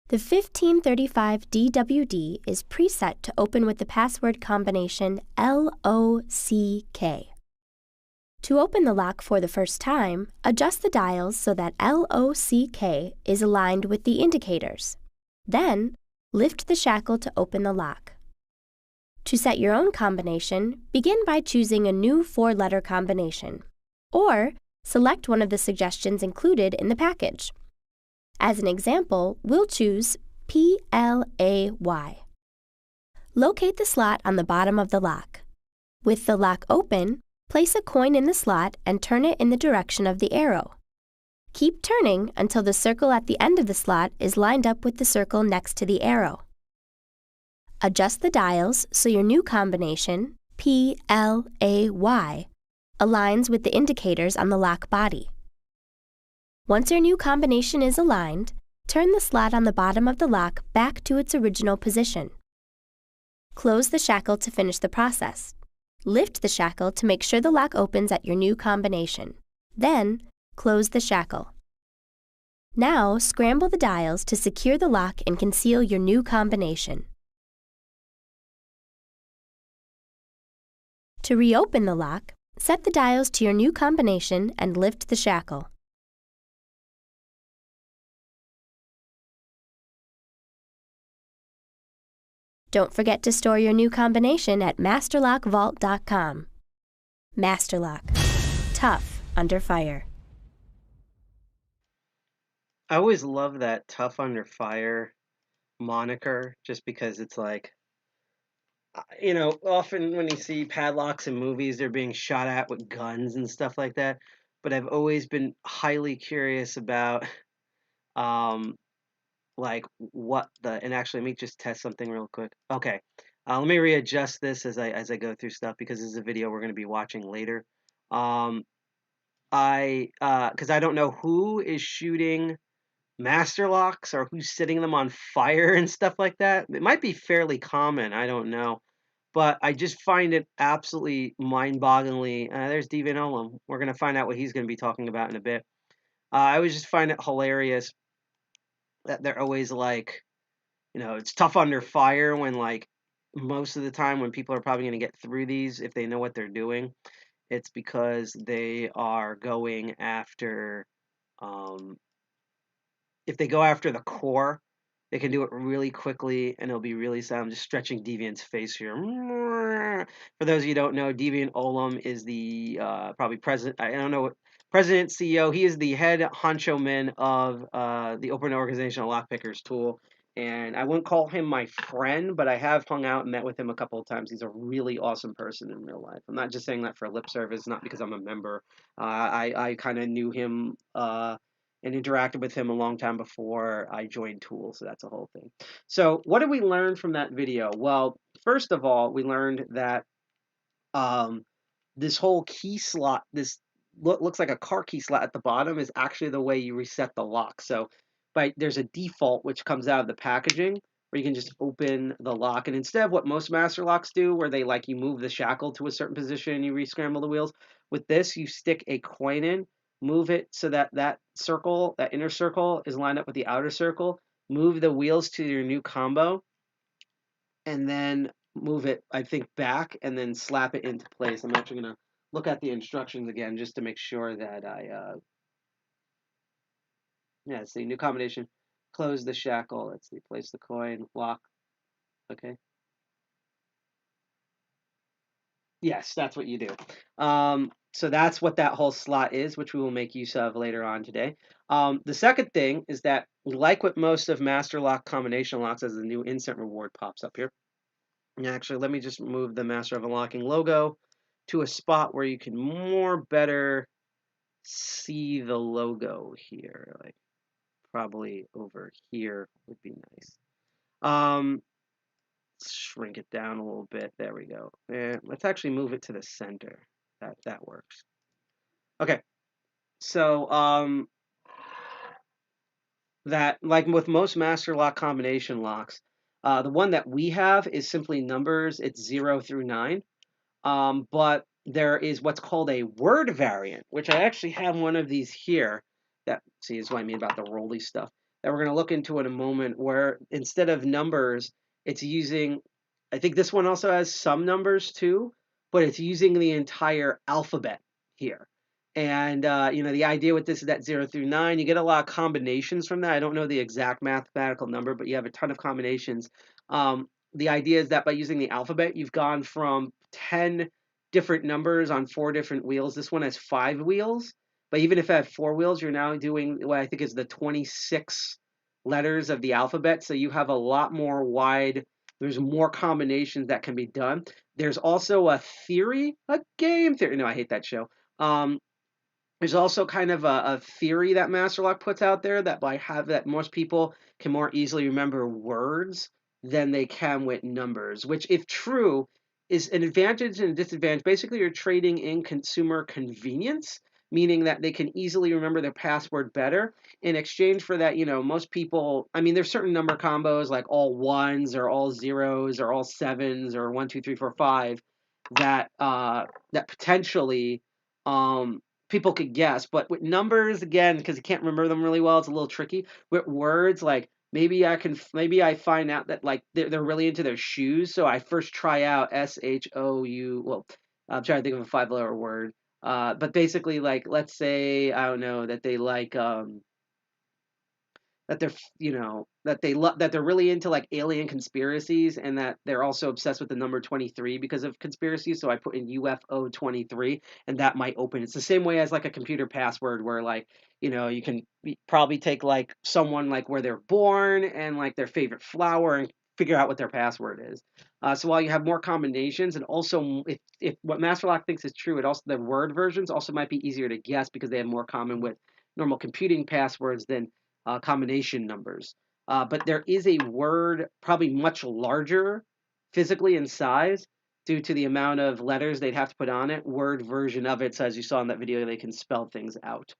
The 1535DWD is preset to open with the password combination LOCK. To open the lock for the first time, adjust the dials so that LOCK is aligned with the indicators. Then, lift the shackle to open the lock. To set your own combination, begin by choosing a new 4-letter combination, or select one of the suggestions included in the package. As an example, we'll choose PLAY. Locate the slot on the bottom of the lock. With the lock open, place a coin in the slot and turn it in the direction of the arrow. Keep turning until the circle at the end of the slot is lined up with the circle next to the arrow. Adjust the dials so your new combination, PLAY, aligns with the indicators on the lock body. Once your new combination is aligned, turn the slot on the bottom of the lock back to its original position. Close the shackle to finish the process. Lift the shackle to make sure the lock opens at your new combination. Then, close the shackle. Now, scramble the dials to secure the lock and conceal your new combination. To reopen the lock, set the dials to your new combination and lift the shackle. Don't forget to store your new combination at masterlockvault.com. Masterlock. Tough under fire. I always love that tough under fire moniker just because it's like, you know, often when you see padlocks in movies, they're being shot at with guns and stuff like that. But I've always been highly curious about, like and actually, let me just test something real quick. Okay, let me readjust this as I go through stuff because this is a video we're going to be watching later. because I don't know who is shooting master locks or who's setting them on fire and stuff like that. It might be fairly common, I don't know. But I just find it absolutely mind-bogglingly. There's Deviant Olem. We're going to find out what he's going to be talking about in a bit. I always just find it hilarious that they're always like, it's tough under fire when like most of the time when people are probably going to get through these if they know what they're doing. It's because they are going after, if they go after the core, they can do it really quickly and it'll be really sad. I'm just stretching Deviant's face here. For those of you who don't know, Deviant Olem is the probably president. I don't know what president, CEO. He is the head honcho man of the open organizational lockpickers tool. And I wouldn't call him my friend, but I have hung out and met with him a couple of times. He's a really awesome person in real life. I'm not just saying that for lip service, not because I'm a member. I kind of knew him and interacted with him a long time before I joined Tool, so that's a whole thing. So what did we learn from that video? Well, first of all, we learned that this whole key slot, this looks like a car key slot at the bottom, is actually the way you reset the lock. So there's a default which comes out of the packaging where you can just open the lock. And instead of what most master locks do, where they you move the shackle to a certain position and you re-scramble the wheels, with this you stick a coin in, move it so that that inner circle is lined up with the outer circle, move the wheels to your new combo, and then move it, I think, back and then slap it into place. I'm actually going to look at the instructions again just to make sure that yeah, see, new combination, close the shackle, let's see, place the coin, lock, okay. Yes, that's what you do. So that's what that whole slot is, which we will make use of later on today. The second thing is that, like with most of master lock combination locks, as the new instant reward pops up here. And actually, let me just move the Master of Unlocking logo to a spot where you can better see the logo here. Like probably over here would be nice. Shrink it down a little bit. There we go. And let's actually move it to the center. That works. Okay. So that, like with most master lock combination locks, the one that we have is simply numbers. It's 0 through 9. But there is what's called a word variant, which I actually have one of these here. That, see, is what I mean about the rolly stuff that we're going to look into in a moment, where instead of numbers, it's using, I think this one also has some numbers too, but it's using the entire alphabet here. And, the idea with this is that 0 through 9, you get a lot of combinations from that. I don't know the exact mathematical number, but you have a ton of combinations. The idea is that by using the alphabet, you've gone from 10 different numbers on 4 different wheels. This one has 5 wheels, but even if I have 4 wheels, you're now doing what I think is the 26 letters of the alphabet. So you have a lot more there's more combinations that can be done. There's also a game theory. No, I hate that show. There's also kind of a theory that Masterlock puts out there that most people can more easily remember words than they can with numbers, which, if true, is an advantage and a disadvantage. Basically, you're trading in consumer convenience, meaning that they can easily remember their password better. In exchange for that, most people, I mean, there's certain number combos like all ones or all zeros or all sevens or 1, 2, 3, 4, 5 that potentially people could guess. But with numbers, again, because you can't remember them really well, it's a little tricky. With words, like maybe I find out that like they're really into their shoes, so I first try out SHOU. Well, I'm trying to think of a 5-letter word. But basically, like, let's say, I don't know, that they like that they're really into like alien conspiracies, and that they're also obsessed with the number 23 because of conspiracies. So I put in UFO 23, and that might open. It's the same way as like a computer password, where like you can probably take like someone like where they're born and like their favorite flower and figure out what their password is. So while you have more combinations, and also if what Masterlock thinks is true, the word versions also might be easier to guess because they have more common with normal computing passwords than combination numbers. But there is a word probably much larger physically in size due to the amount of letters they'd have to put on it. Word version of it, so as you saw in that video, they can spell things out.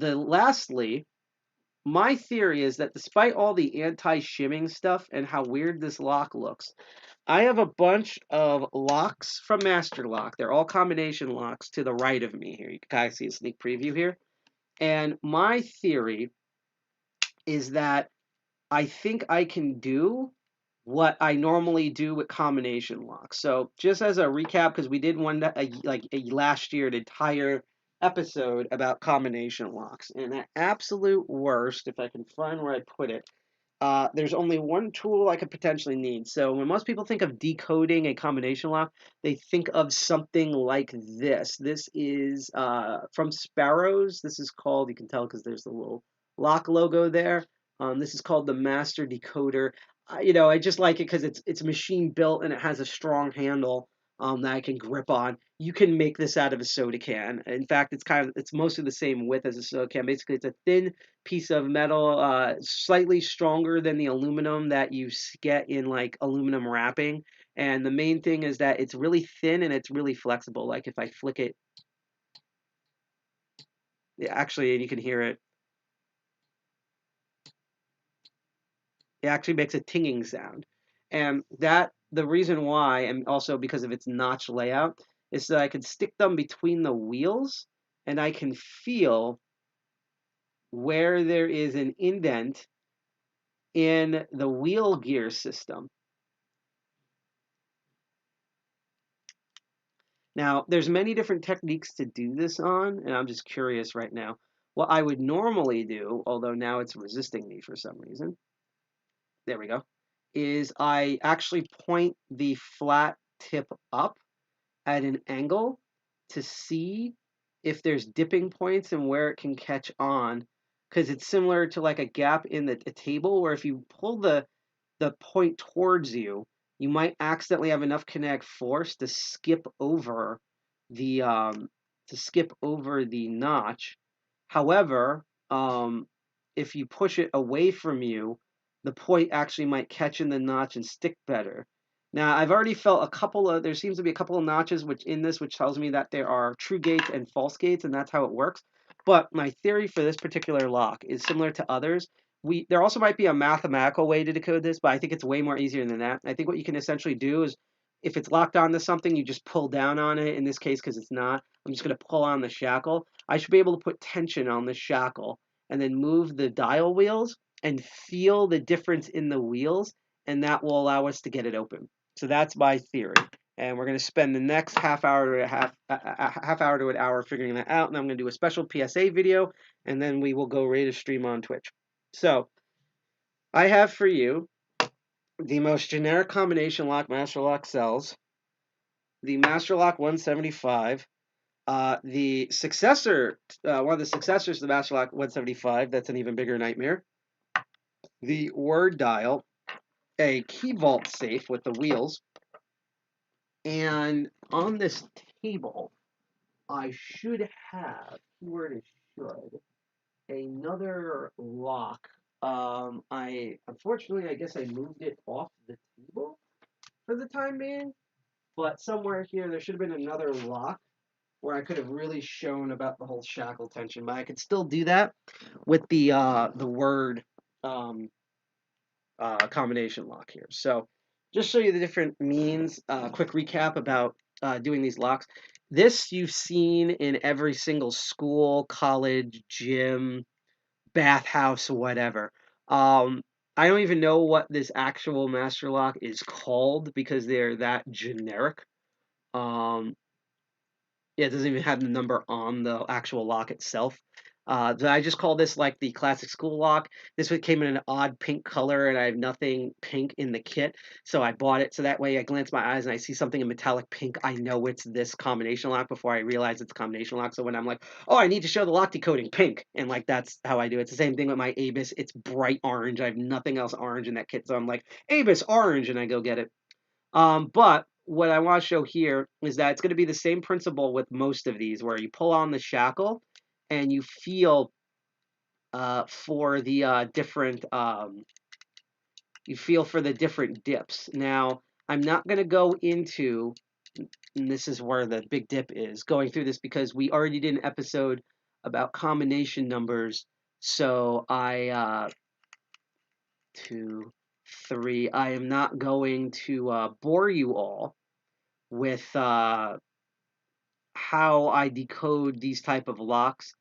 Lastly, my theory is that despite all the anti-shimming stuff and how weird this lock looks, I have a bunch of locks from Master Lock. They're all combination locks to the right of me here. You can kind of see a sneak preview here. And my theory is that I think I can do what I normally do with combination locks. So just as a recap, because we did one last year, an entire episode about combination locks. And at absolute worst, if I can find where I put it, there's only one tool I could potentially need. So when most people think of decoding a combination lock, they think of something like this. This is from Sparrows. This is called, you can tell because there's the little lock logo there. This is called the Master Decoder. I just like it because it's machine built and it has a strong handle that I can grip on. You can make this out of a soda can. In fact, it's mostly the same width as a soda can. Basically, it's a thin piece of metal, slightly stronger than the aluminum that you get in like aluminum wrapping. And the main thing is that it's really thin and it's really flexible. Like if I flick it, actually, you can hear it. It actually makes a tinging sound. And the reason why, and also because of its notch layout, is that I can stick them between the wheels and I can feel where there is an indent in the wheel gear system. Now, there's many different techniques to do this on, and I'm just curious right now. What I would normally do, although now it's resisting me for some reason, there we go, is I actually point the flat tip up at an angle to see if there's dipping points and where it can catch on, because it's similar to like a gap in a table where if you pull the point towards you, you might accidentally have enough kinetic force to skip over the notch. However, if you push it away from you, the point actually might catch in the notch and stick better. Now, I've already felt there seems to be a couple of notches which tells me that there are true gates and false gates, and that's how it works. But my theory for this particular lock is similar to others. There also might be a mathematical way to decode this, but I think it's way more easier than that. I think what you can essentially do is if it's locked onto something, you just pull down on it. In this case, because it's not, I'm just going to pull on the shackle. I should be able to put tension on the shackle and then move the dial wheels and feel the difference in the wheels, and that will allow us to get it open. So that's my theory. And we're going to spend the next half hour to an hour figuring that out. And I'm going to do a special PSA video, and then we will go ready to stream on Twitch. So I have for you the most generic combination lock Master Lock sells, the Master Lock 175, the successor, one of the successors to the Master Lock 175, that's an even bigger nightmare, the word dial, a key vault safe with the wheels, and on this table, I should have, keyword is should, another lock. Unfortunately, I guess I moved it off the table for the time being, but somewhere here there should have been another lock where I could have really shown about the whole shackle tension, but I could still do that with the word combination lock here. So just show you the different means, quick recap about doing these locks. This you've seen in every single school, college, gym, bathhouse, whatever. I don't even know what this actual master lock is called because they're that generic. Yeah, it doesn't even have the number on the actual lock itself. I just call this like the classic school lock. This one came in an odd pink color, and I have nothing pink in the kit, so I bought it. So that way, I glance my eyes and I see something in metallic pink. I know it's this combination lock before I realize it's a combination lock. So when I'm like, oh, I need to show the lock decoding pink, and like that's how I do it. It's the same thing with my Abus. It's bright orange. I have nothing else orange in that kit, so I'm like Abus orange, and I go get it. But what I want to show here is that it's going to be the same principle with most of these, where you pull on the shackle and you feel for the different you feel for the different dips. Now, I'm not going to go into, and this is where the big dip is, going through this because we already did an episode about combination numbers. So 2, 3, I am not going to bore you all with how I decode these type of locks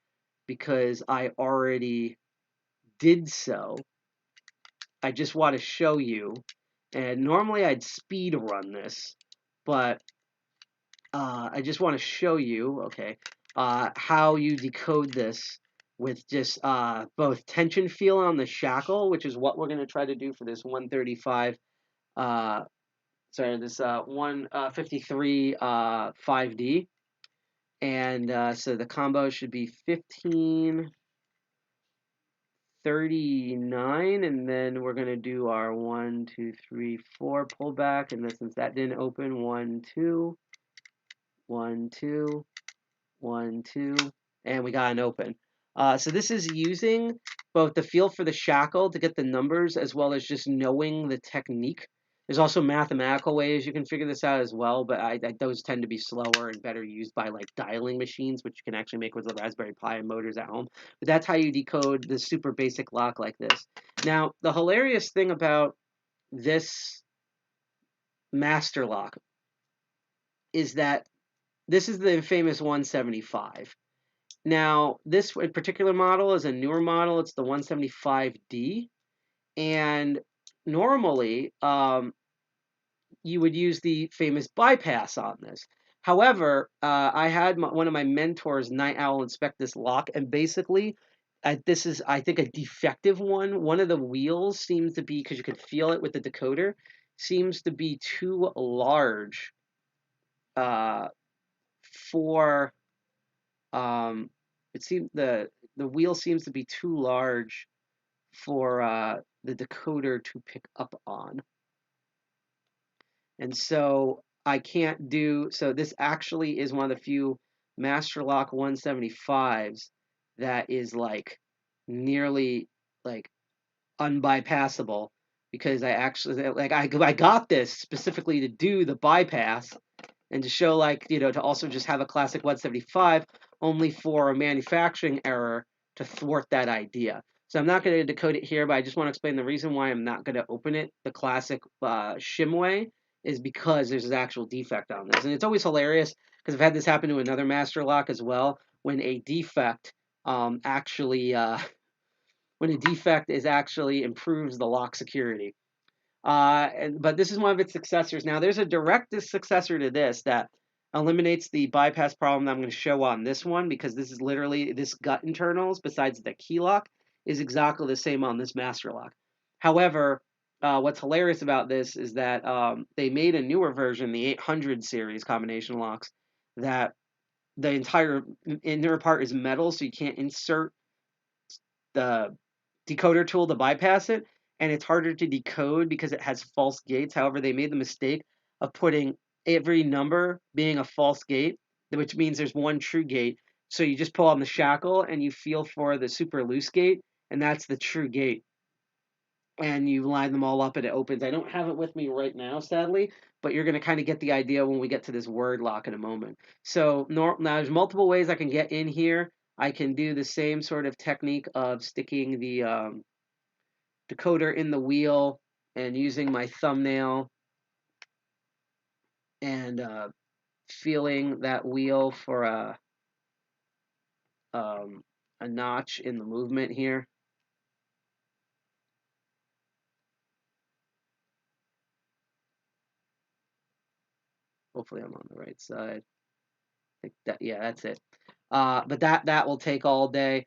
because I already did so. I just want to show you, and normally I'd speed run this, but I just want to show you, okay, how you decode this with just both tension feel on the shackle, which is what we're going to try to do for this 135, this 153 5D. And so the combo should be 1539, and then we're going to do our 1, 2, 3, 4 pullback, and then since that didn't open, 1, 2, 1, 2, 1, 2, and we got an open. So this is using both the feel for the shackle to get the numbers as well as just knowing the technique. There's also mathematical ways you can figure this out as well, but those tend to be slower and better used by like dialing machines, which you can actually make with the Raspberry Pi and motors at home. But that's how you decode the super basic lock like this. Now, the hilarious thing about this master lock is that this is the famous 175. Now, this particular model is a newer model. It's the 175D. And normally, you would use the famous bypass on this. However, I had one of my mentors, Night Owl, inspect this lock. And basically, this is, I think, a defective one. One of the wheels seems to be, because you could feel it with the decoder, seems to be too large for... it seems the wheel seems to be too large for the decoder to pick up on, and so I can't do. So this actually is one of the few Master Lock 175s that is like nearly like unbypassable because I actually I got this specifically to do the bypass and to show to also just have a classic 175 only for a manufacturing error to thwart that idea. So I'm not going to decode it here, but I just want to explain the reason why I'm not going to open it the classic shim way is because there's an actual defect on this. And it's always hilarious because I've had this happen to another master lock as well when a defect actually improves the lock security. But this is one of its successors. Now, there's a direct successor to this that eliminates the bypass problem that I'm going to show on this one because this is literally, this gut internals, besides the key lock, is exactly the same on this master lock. However, what's hilarious about this is that they made a newer version, the 800 series combination locks, that the entire inner part is metal, so you can't insert the decoder tool to bypass it, and it's harder to decode because it has false gates. However, they made the mistake of putting every number being a false gate, which means there's one true gate. So you just pull on the shackle and you feel for the super loose gate, and that's the true gate. And you line them all up and it opens. I don't have it with me right now, sadly, but you're going to kind of get the idea when we get to this word lock in a moment. So now there's multiple ways I can get in here. I can do the same sort of technique of sticking the decoder in the wheel and using my thumbnail and feeling that wheel for a notch in the movement here. Hopefully I'm on the right side. I think that, yeah, that's it. But that will take all day,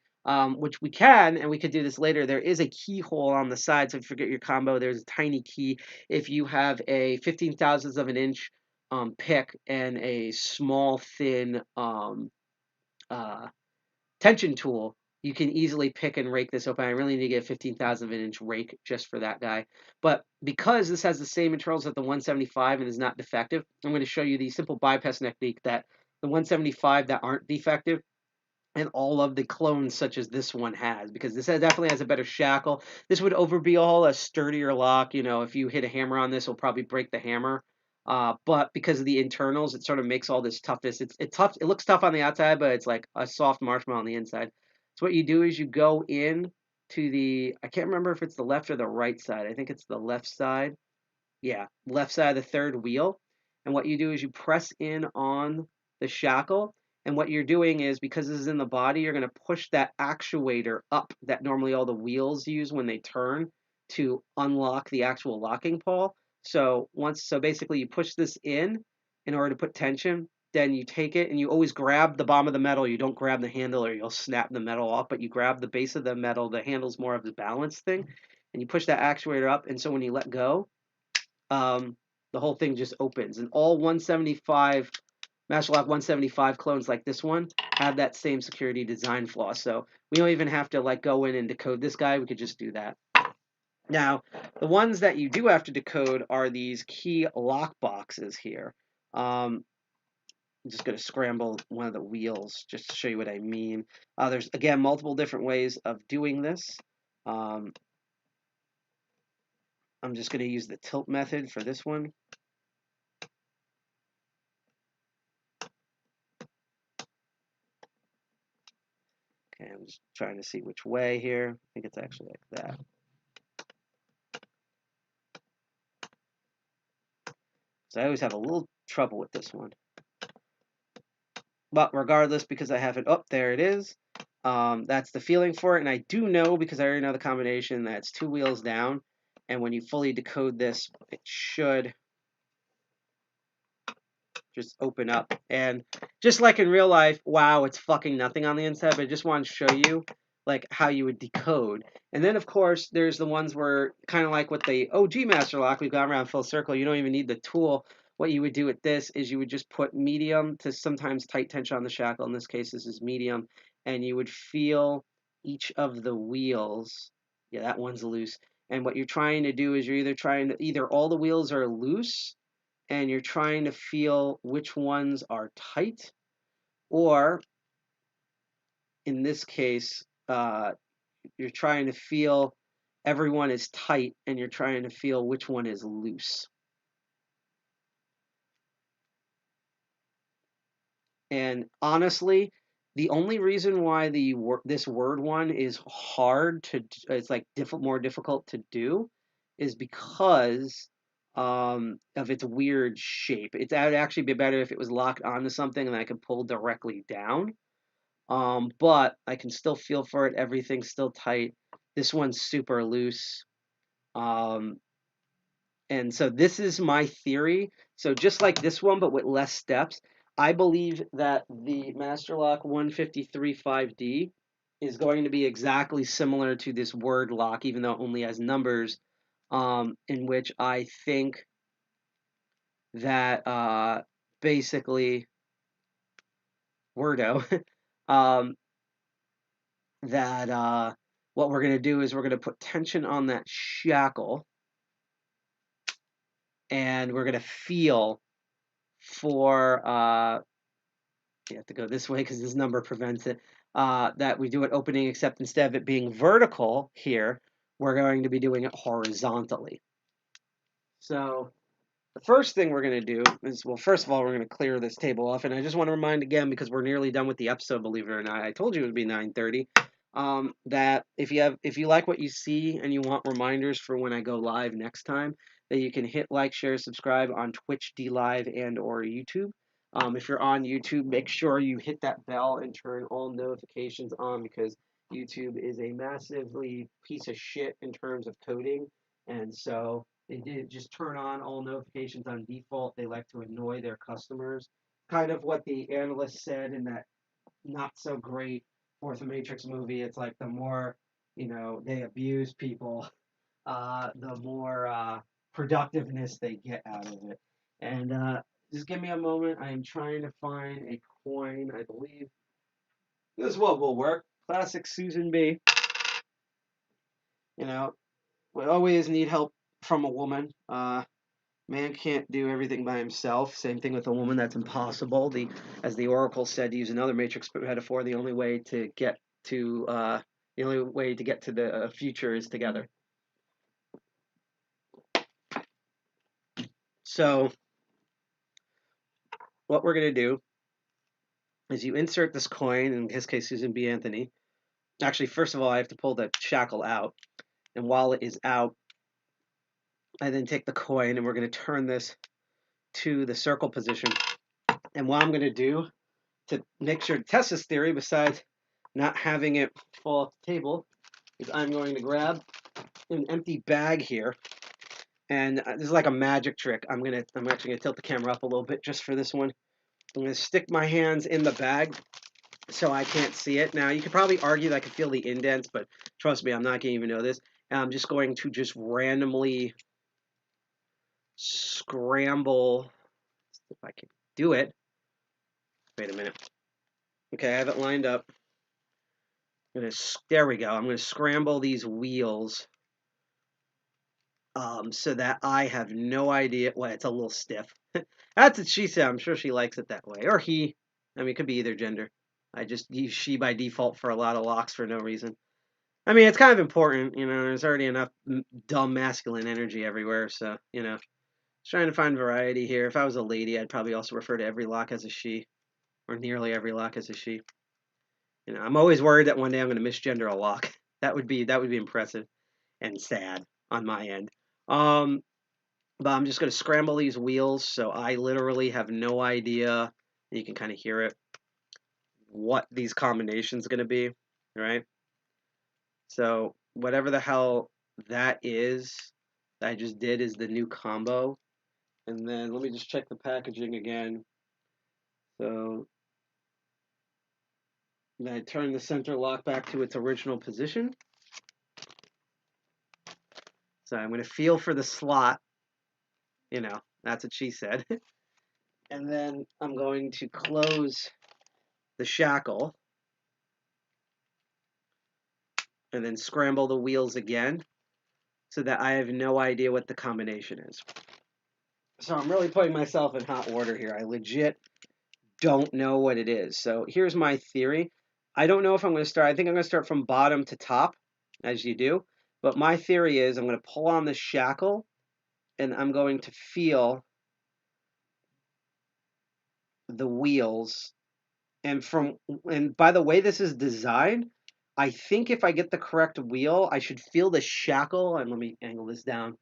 which we can, and we could do this later. There is a keyhole on the side, so if you forget your combo, there's a tiny key. If you have a 15 thousandths of an inch pick and a small, thin tension tool, you can easily pick and rake this open. I really need to get a 15 thousandths of an inch rake just for that guy. But because this has the same internals as the 175 and is not defective, I'm going to show you the simple bypass technique that the 175 that aren't defective and all of the clones such as this one has, because this definitely has a better shackle. This would overall a sturdier lock. You know, if you hit a hammer on this, it'll probably break the hammer. But because of the internals, it sort of makes all this toughness. It's tough. It looks tough on the outside, but it's like a soft marshmallow on the inside. So what you do is you go in to the, I can't remember if it's the left or the right side. I think it's the left side. Yeah, left side of the third wheel. And what you do is you press in on the shackle. And what you're doing is, because this is in the body, you're going to push that actuator up that normally all the wheels use when they turn to unlock the actual locking pawl. So basically you push this in order to put tension. Then you take it and you always grab the bottom of the metal. You don't grab the handle or you'll snap the metal off, but you grab the base of the metal. The handle's more of the balance thing. And you push that actuator up. And so when you let go, the whole thing just opens. And all 175 Master Lock 175 clones like this one have that same security design flaw. So we don't even have to like go in and decode this guy. We could just do that. Now, the ones that you do have to decode are these key lock boxes here. I'm just going to scramble one of the wheels just to show you what I mean. There's, again, multiple different ways of doing this. I'm just going to use the tilt method for this one. Okay, I'm just trying to see which way here. I think it's actually like that. So I always have a little trouble with this one. But regardless, because I have it up, there it is. That's the feeling for it. And I do know, because I already know the combination, that it's 2 wheels down. And when you fully decode this, it should just open up. And just like in real life, wow, it's fucking nothing on the inside. But I just wanted to show you like how you would decode. And then, of course, there's the ones where, kind of like with the OG Master Lock, we've gone around full circle. You don't even need the tool. What you would do with this is you would just put medium to sometimes tight tension on the shackle. In this case, this is medium. And you would feel each of the wheels. Yeah, that one's loose. And what you're trying to do is either all the wheels are loose and you're trying to feel which ones are tight, or in this case, you're trying to feel everyone is tight and you're trying to feel which one is loose. And honestly, the only reason why this word one is hard to, it's like more difficult to do, is because of its weird shape. It would actually be better if it was locked onto something and I could pull directly down. But I can still feel for it. Everything's still tight. This one's super loose. And so this is my theory. So just like this one, but with less steps, I believe that the Master Lock 153 5D is going to be exactly similar to this word lock, even though it only has numbers, in which I think that basically, wordo, that what we're going to do is we're going to put tension on that shackle, and we're going to feel for, you have to go this way because this number prevents it, that we do it opening, except instead of it being vertical here, we're going to be doing it horizontally. So the first thing we're going to do is, well, first of all, we're going to clear this table off. And I just want to remind again, because we're nearly done with the episode, believe it or not, I told you it would be 9:30, that if you like what you see and you want reminders for when I go live next time, that you can hit like, share, subscribe on Twitch, DLive, and or YouTube. If you're on YouTube, make sure you hit that bell and turn all notifications on, because YouTube is a massively piece of shit in terms of coding. And so they did just turn on all notifications on default. They like to annoy their customers. Kind of what the analyst said in that not so great Fourth Matrix movie. It's like the more, they abuse people, the more productiveness they get out of it. And just give me a moment. I am trying to find a coin. I believe this is what will work. Classic Susan B. We always need help from a woman. Man can't do everything by himself. Same thing with a woman. That's impossible. As the Oracle said, to use another matrix metaphor, the only way to get to the future is together. So what we're going to do is you insert this coin, in his case Susan B. Anthony. Actually, first of all, I have to pull the shackle out. And while it is out, I then take the coin and we're going to turn this to the circle position. And what I'm going to do to make sure to test this theory, besides not having it fall off the table, is I'm going to grab an empty bag here. And this is like a magic trick. I'm actually going to tilt the camera up a little bit just for this one. I'm going to stick my hands in the bag so I can't see it. Now, you could probably argue that I could feel the indents, but trust me, I'm not going to even know this. And I'm just going to just randomly scramble, if I can do it. Wait a minute. Okay, I have it lined up. There we go. I'm going to scramble these wheels so that I have no idea. Well, it's a little stiff. That's what she said. I'm sure she likes it that way. Or he. I mean, it could be either gender. I just use she by default for a lot of locks for no reason. I mean, it's kind of important. There's already enough dumb masculine energy everywhere. So, just trying to find variety here. If I was a lady, I'd probably also refer to every lock as a she. Or nearly every lock as a she. I'm always worried that one day I'm going to misgender a lock. That would be impressive and sad on my end. But I'm just going to scramble these wheels, so I literally have no idea. You can kind of hear it. What these combinations are going to be, right? So whatever the hell that is, that I just did is the new combo. And then let me just check the packaging again. So then I turn the center lock back to its original position. So I'm going to feel for the slot. That's what she said. And then I'm going to close the shackle. And then scramble the wheels again so that I have no idea what the combination is. So I'm really putting myself in hot water here. I legit don't know what it is. So here's my theory. I don't know if I'm going to start. I think I'm going to start from bottom to top, as you do. But my theory is I'm going to pull on the shackle, and I'm going to feel the wheels. And by the way this is designed, I think if I get the correct wheel, I should feel the shackle, and let me angle this down,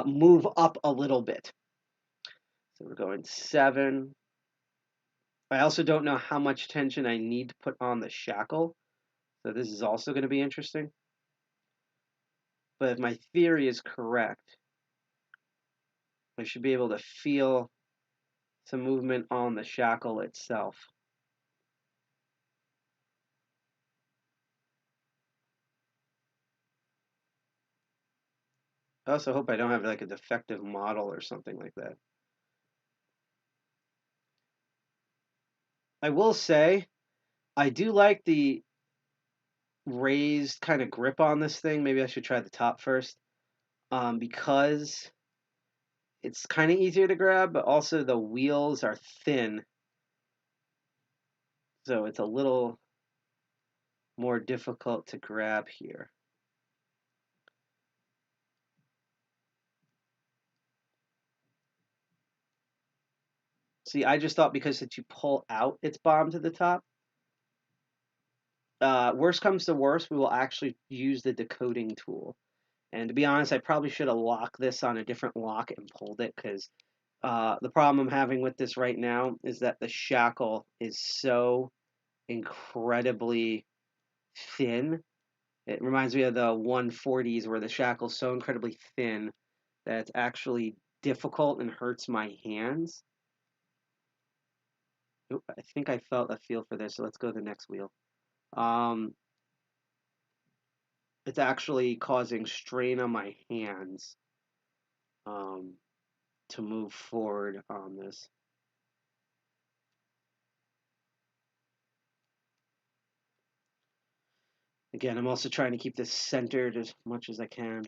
move up a little bit. So we're going 7. I also don't know how much tension I need to put on the shackle. So this is also going to be interesting. But if my theory is correct, I should be able to feel some movement on the shackle itself. I also hope I don't have like a defective model or something like that. I will say, I do like the raised kind of grip on this thing. Maybe I should try the top first, because it's kind of easier to grab, but also the wheels are thin, so it's a little more difficult to grab here. See, I just thought because that you pull out, it's bottom to the top. Worst comes to worst, we will actually use the decoding tool. And to be honest, I probably should have locked this on a different lock and pulled it, because the problem I'm having with this right now is that the shackle is so incredibly thin. It reminds me of the 140s where the shackle's so incredibly thin that it's actually difficult and hurts my hands. Oop, I think I felt a feel for this, so let's go to the next wheel. It's actually causing strain on my hands to move forward on this. Again, I'm also trying to keep this centered as much as I can.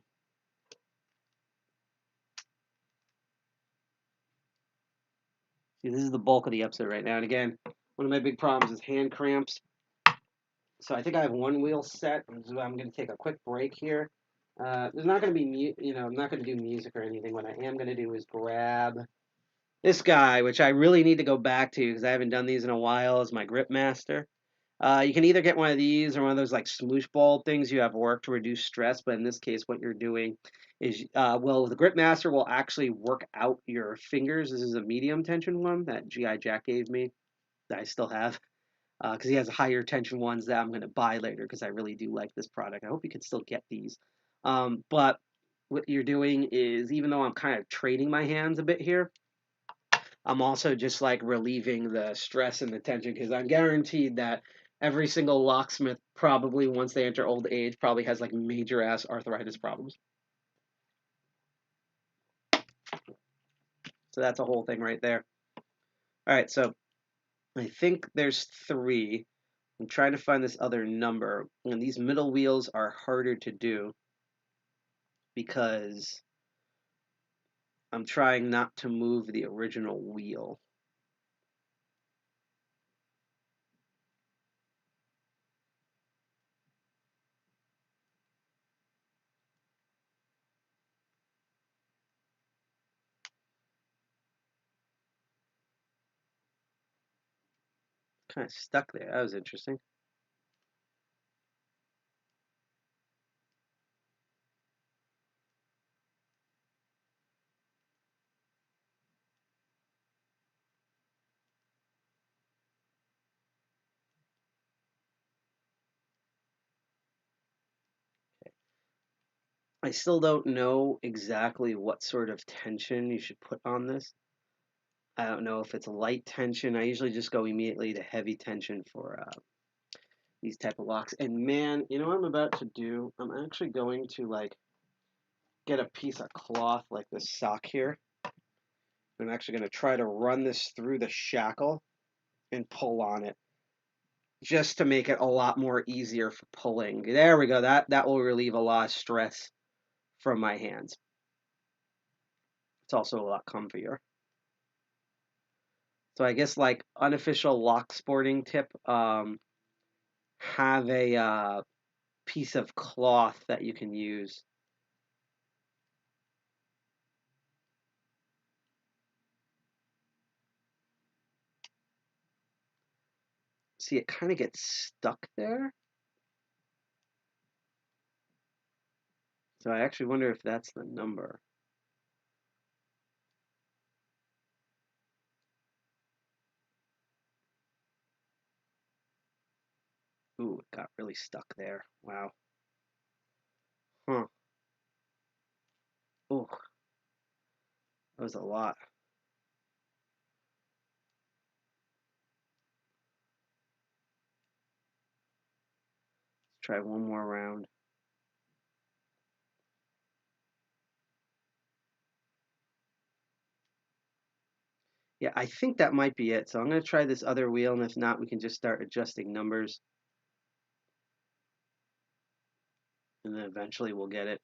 See, this is the bulk of the episode right now. And again, one of my big problems is hand cramps. So I think I have one wheel set. So I'm going to take a quick break here. There's not going to be, I'm not going to do music or anything. What I am going to do is grab this guy, which I really need to go back to because I haven't done these in a while, as my grip master. You can either get one of these or one of those like smoosh ball things you have work to reduce stress. But in this case, what you're doing is, the grip master will actually work out your fingers. This is a medium tension one that GI Jack gave me that I still have because he has higher tension ones that I'm going to buy later because I really do like this product. I hope you can still get these. But what you're doing is, even though I'm kind of training my hands a bit here, I'm also just like relieving the stress and the tension because I'm guaranteed that every single locksmith probably once they enter old age probably has like major ass arthritis problems. So that's a whole thing right there. All right, so I think there's 3. I'm trying to find this other number, and these middle wheels are harder to do because I'm trying not to move the original wheel. Kind of stuck there. That was interesting. I still don't know exactly what sort of tension you should put on this. I don't know if it's light tension. I usually just go immediately to heavy tension for these type of locks. And man, you know what I'm about to do? I'm actually going to like get a piece of cloth like this sock here. I'm actually going to try to run this through the shackle and pull on it just to make it a lot more easier for pulling. There we go. That will relieve a lot of stress from my hands. It's also a lot comfier. So I guess like unofficial lock sporting tip, have a piece of cloth that you can use. See, it kind of gets stuck there. So I actually wonder if that's the number. Ooh, it got really stuck there. Wow. Huh. Ooh, that was a lot. Let's try one more round. Yeah, I think that might be it. So I'm going to try this other wheel, and if not, we can just start adjusting numbers. And then eventually we'll get it.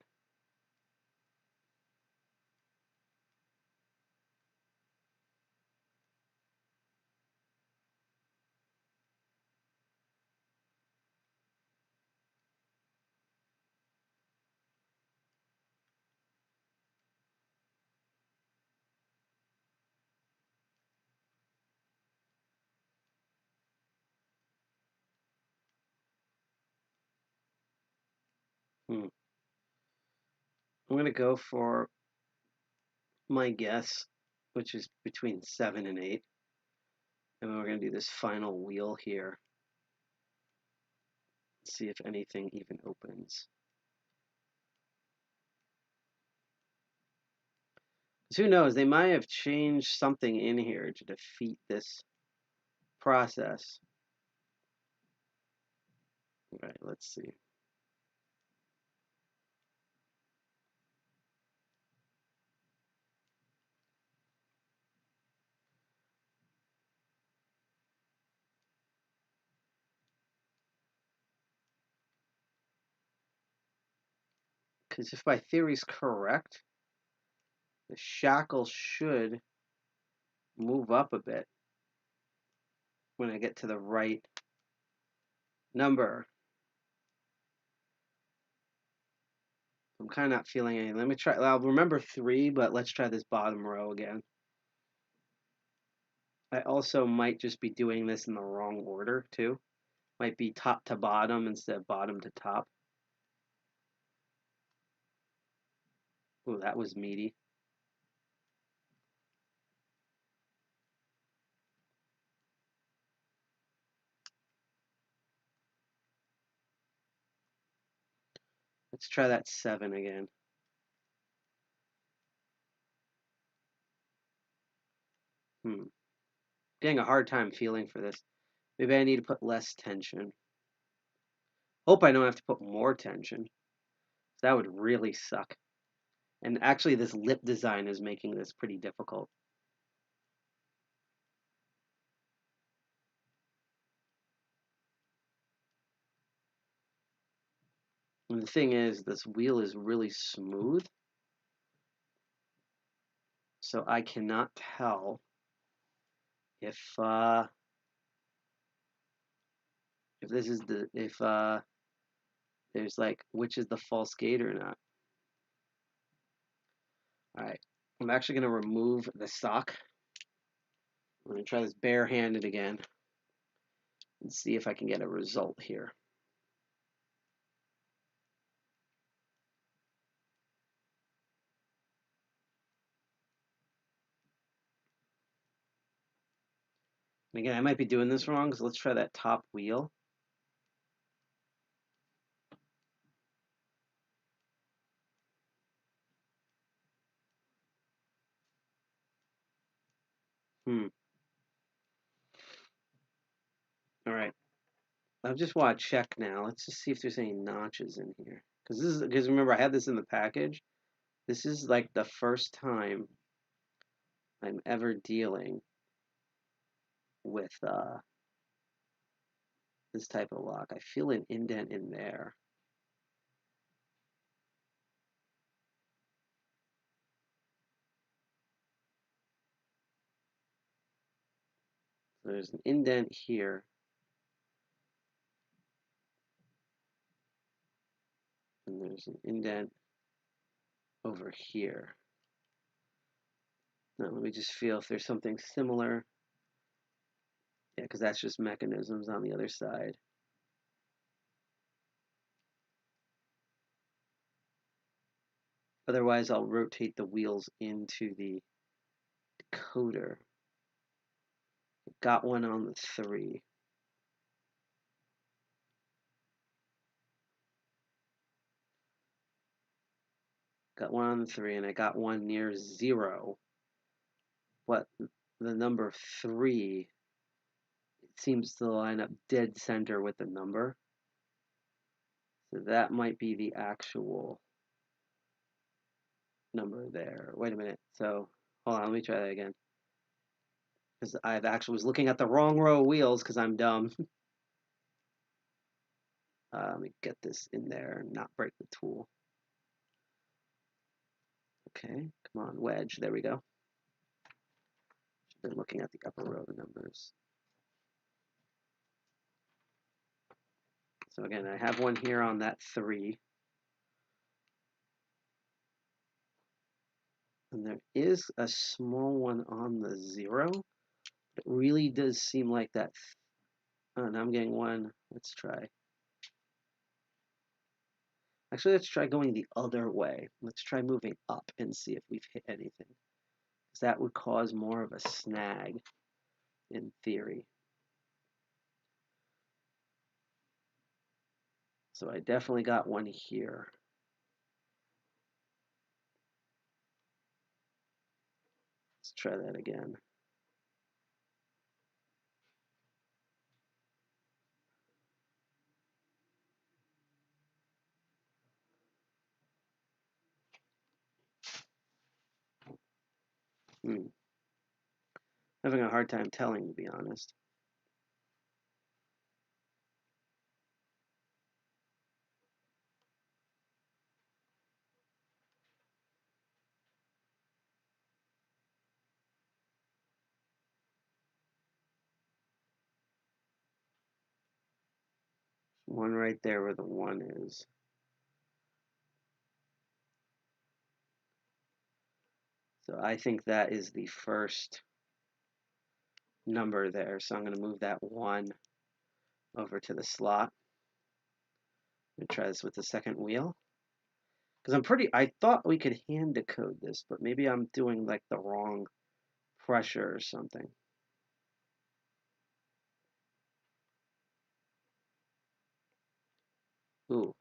I'm going to go for my guess, which is between 7 and 8. And then we're going to do this final wheel here. See if anything even opens. Who knows? They might have changed something in here to defeat this process. All right, let's see. Because if my theory's correct, the shackle should move up a bit when I get to the right number. I'm kind of not feeling any. Let me try. I'll remember 3, but let's try this bottom row again. I also might just be doing this in the wrong order too. Might be top to bottom instead of bottom to top. Ooh, that was meaty. Let's try that 7 again. Getting a hard time feeling for this. Maybe I need to put less tension. Hope I don't have to put more tension. That would really suck. And actually, this lip design is making this pretty difficult. And the thing is, this wheel is really smooth. So I cannot tell if this is the, if there's like, which is the false gate or not. All right, I'm actually gonna remove the sock. I'm gonna try this barehanded again and see if I can get a result here. And again, I might be doing this wrong, so let's try that top wheel. All right. I just want to check now. Let's just see if there's any notches in here. Because remember, I had this in the package. This is like the first time I'm ever dealing with this type of lock. I feel an indent in there. So there's an indent here. And there's an indent over here. Now let me just feel if there's something similar. Yeah, because that's just mechanisms on the other side. Otherwise, I'll rotate the wheels into the decoder. Got one on the 3. Got one on the 3, and I got one near 0. But the number 3 seems to line up dead center with the number. So that might be the actual number there. Wait a minute. So hold on, let me try that again. Because I've actually was looking at the wrong row of wheels because I'm dumb. Let me get this in there and not break the tool. Okay, come on, wedge. There we go. Been looking at the upper row of numbers. So again, I have one here on that 3. And there is a small one on the 0. It really does seem like that. Oh, now I'm getting one. Let's try. Actually, let's try going the other way. Let's try moving up and see if we've hit anything. Because that would cause more of a snag in theory. So I definitely got one here. Let's try that again. Having a hard time telling, to be honest. one right there where the 1 is. So I think that is the first number there. So I'm going to move that 1 over to the slot. I'm going to try this with the second wheel. Because I thought we could hand decode this, but maybe I'm doing like the wrong pressure or something. Ooh,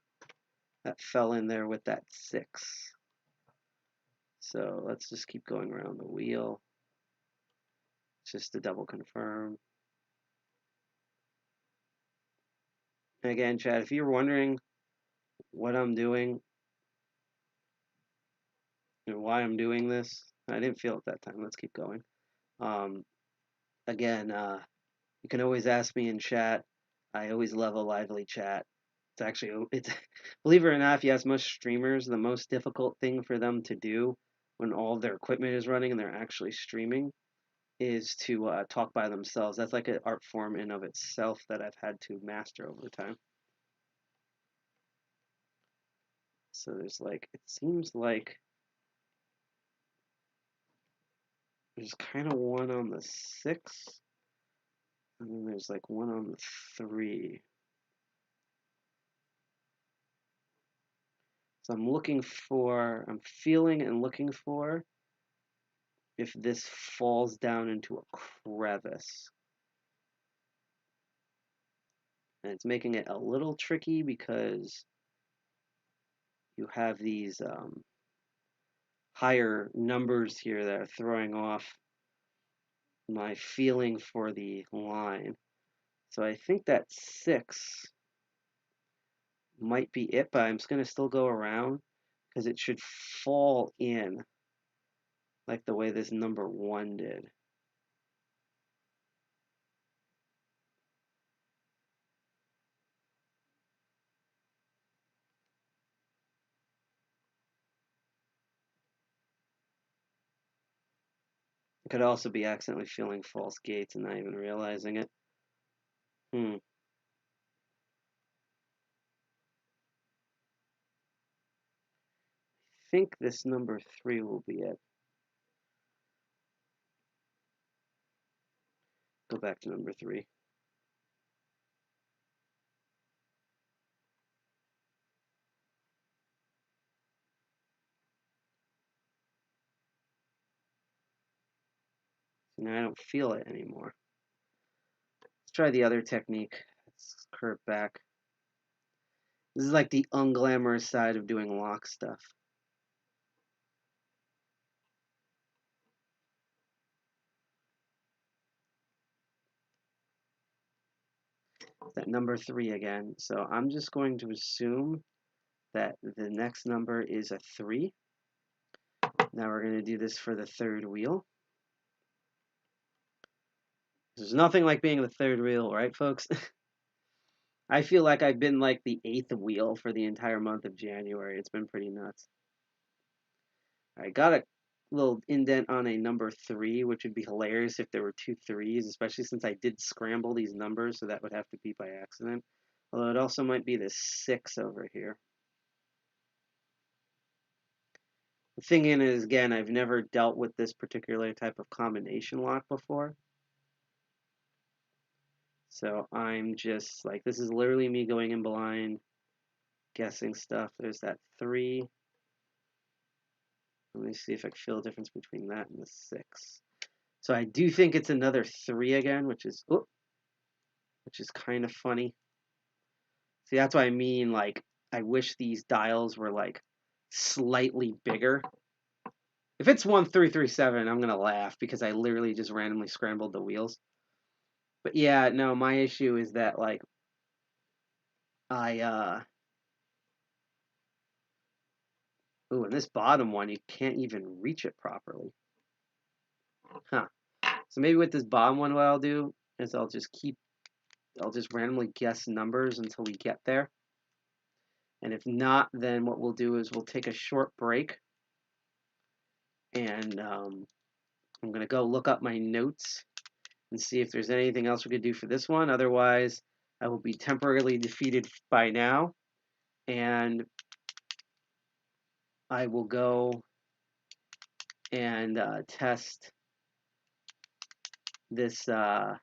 that fell in there with that 6. So let's just keep going around the wheel. Just to double confirm. And again, Chad, if you're wondering what I'm doing and why I'm doing this, I didn't feel it that time. Let's keep going. Again, you can always ask me in chat. I always love a lively chat. It's believe it or not, if you ask most streamers, the most difficult thing for them to do when all of their equipment is running and they're actually streaming is to talk by themselves. That's like an art form in of itself that I've had to master over time. So there's like, it seems like there's kind of 1 on the 6, and then there's like 1 on the 3. So I'm feeling and looking for if this falls down into a crevice. And it's making it a little tricky because you have these higher numbers here that are throwing off my feeling for the line. So I think that 6 might be it, but I'm just going to still go around because it should fall in like the way this number 1 did. It could also be accidentally filling false gates and not even realizing it. I think this number 3 will be it. Go back to number 3. Now I don't feel it anymore. Let's try the other technique. Let's curve back. This is like the unglamorous side of doing lock stuff. That number 3 again. So I'm just going to assume that the next number is a 3. Now we're going to do this for the third wheel. There's nothing like being the third wheel, right, folks? I feel like I've been like the 8th wheel for the entire month of January. It's been pretty nuts. I got a little indent on a number 3, which would be hilarious if there were 2 3s, especially since I did scramble these numbers, so that would have to be by accident. Although it also might be the 6 over here. The thing is, again, I've never dealt with this particular type of combination lock before. So I'm just like, this is literally me going in blind, guessing stuff. There's that 3. Let me see if I can feel a difference between that and the 6. So I do think it's another 3 again, which is kind of funny. See, that's what I mean. Like, I wish these dials were like slightly bigger. If it's 1337, I'm gonna laugh because I literally just randomly scrambled the wheels. But yeah, no, my issue is that like ooh, and this bottom one, you can't even reach it properly. Huh. So maybe with this bottom one, what I'll do is I'll just randomly guess numbers until we get there. And if not, then what we'll do is we'll take a short break. And I'm going to go look up my notes and see if there's anything else we could do for this one. Otherwise, I will be temporarily defeated by now, and I will go and test this. I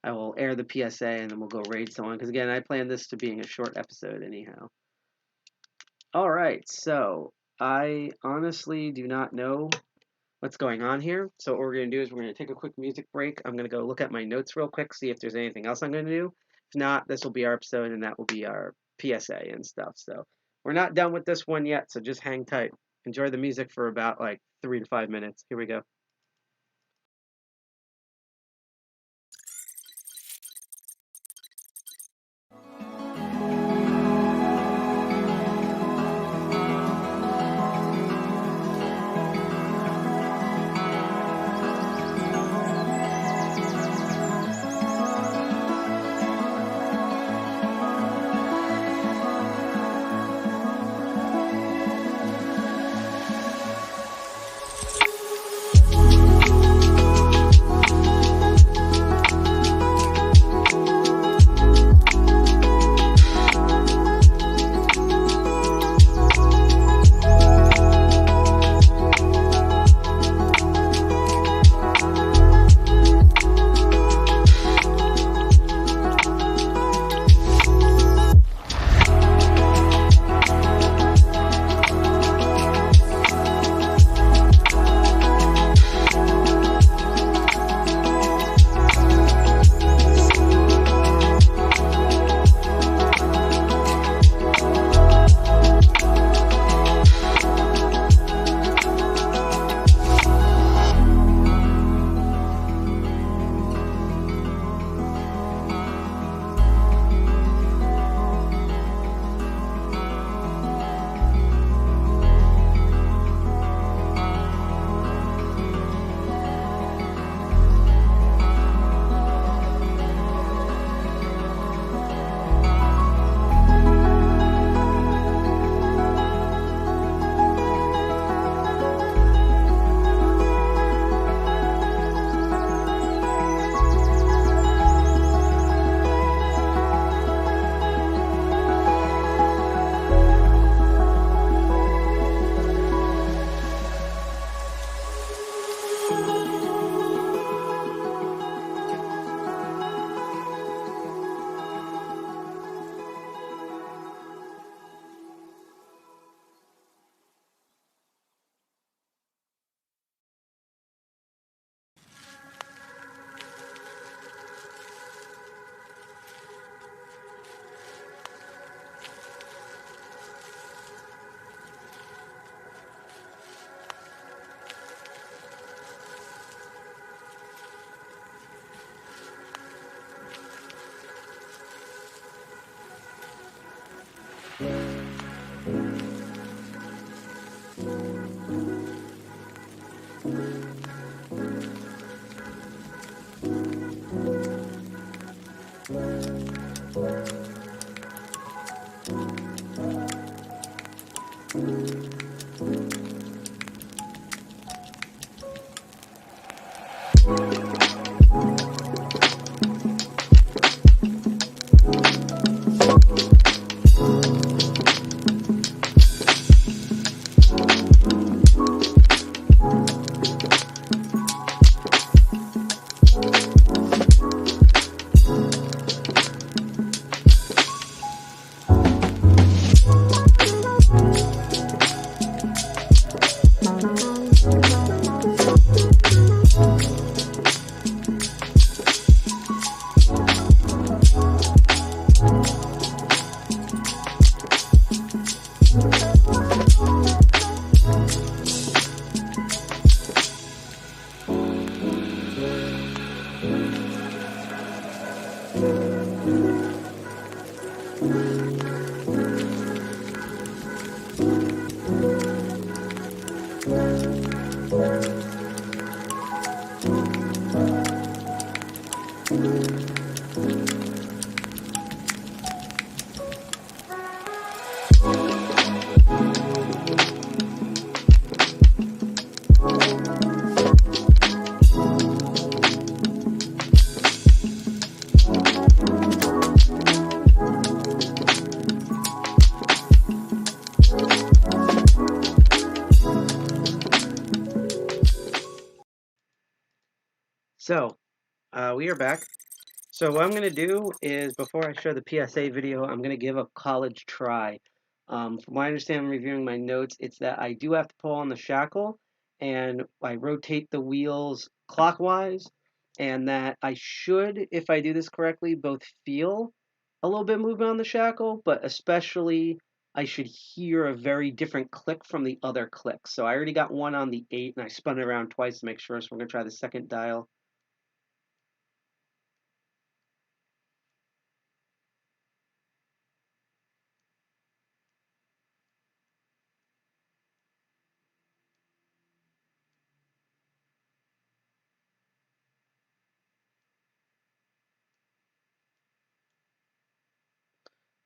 will air the PSA, and then we'll go raid someone. Because again, I plan this to being a short episode anyhow. All right, so I honestly do not know what's going on here. So what we're going to do is we're going to take a quick music break. I'm going to go look at my notes real quick, see if there's anything else I'm going to do. If not, this will be our episode, and that will be our PSA and stuff. So we're not done with this one yet, so just hang tight. Enjoy the music for about like 3 to 5 minutes. Here we go. So, we are back. So what I'm going to do is, before I show the PSA video, I'm going to give a college try. From what I understand, I'm reviewing my notes, it's that I do have to pull on the shackle, and I rotate the wheels clockwise, and that I should, if I do this correctly, both feel a little bit of movement on the shackle, but especially I should hear a very different click from the other clicks. So I already got one on the 8, and I spun it around twice to make sure, so we're going to try the second dial.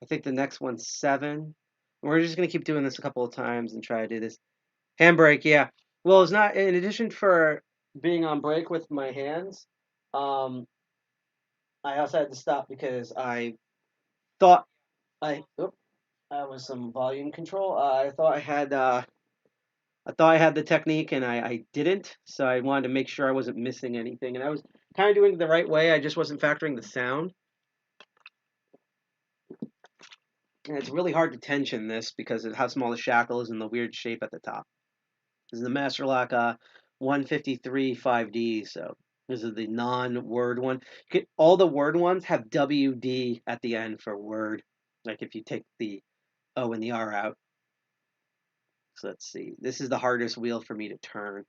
I think the next one's 7. We're just going to keep doing this a couple of times and try to do this. Handbrake, yeah. Well, it's not, in addition for being on brake with my hands, um, I also had to stop because I thought that was some volume control. I thought I had the technique and I didn't, so I wanted to make sure I wasn't missing anything. And I was kind of doing it the right way, I just wasn't factoring the sound. And it's really hard to tension this because of how small the shackle is and the weird shape at the top. This is the Master Lock 153 5D, so this is the non-word one. All the word ones have WD at the end for word, like if you take the O and the R out. So let's see. This is the hardest wheel for me to turn.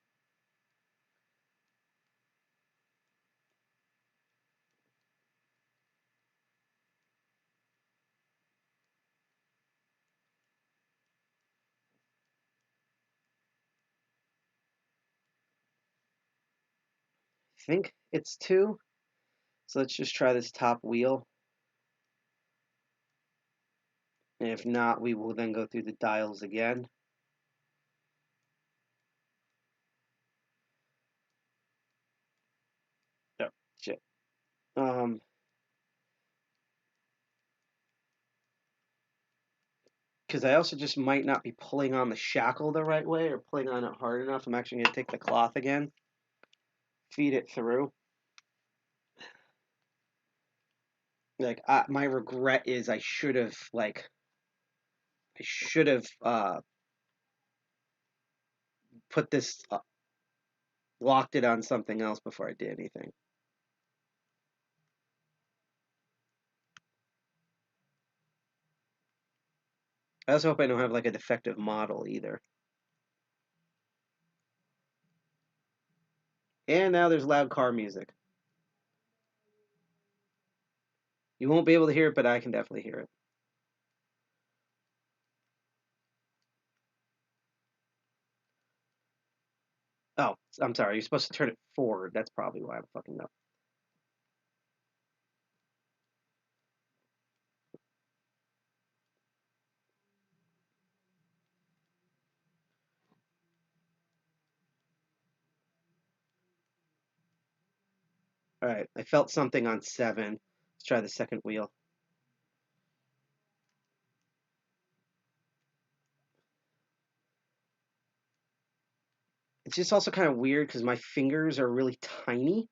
I think it's 2. So let's just try this top wheel. And if not, we will then go through the dials again. Oh, shit. Because I also just might not be pulling on the shackle the right way or pulling on it hard enough. I'm actually going to take the cloth again, feed it through. Like, my regret is I should have put this, locked it on something else before I did anything. I also hope I don't have like a defective model either. And now there's loud car music. You won't be able to hear it, but I can definitely hear it. Oh, I'm sorry. You're supposed to turn it forward. That's probably why I'm fucking up. All right. I felt something on 7. Let's try the second wheel. It's just also kind of weird because my fingers are really tiny.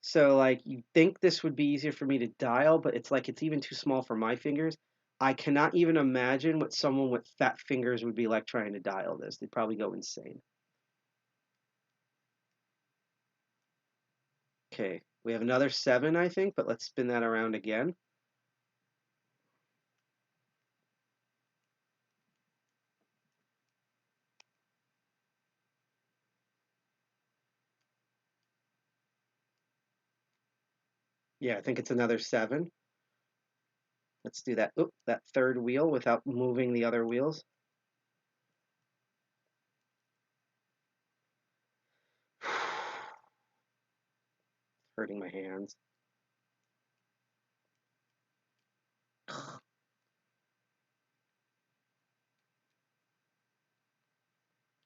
So, like, you'd think this would be easier for me to dial, but it's like it's even too small for my fingers. I cannot even imagine what someone with fat fingers would be like trying to dial this. They'd probably go insane. Okay, we have another 7, I think, but let's spin that around again. Yeah, I think it's another 7. Let's do that. Oop, that third wheel without moving the other wheels. Hurting my hands.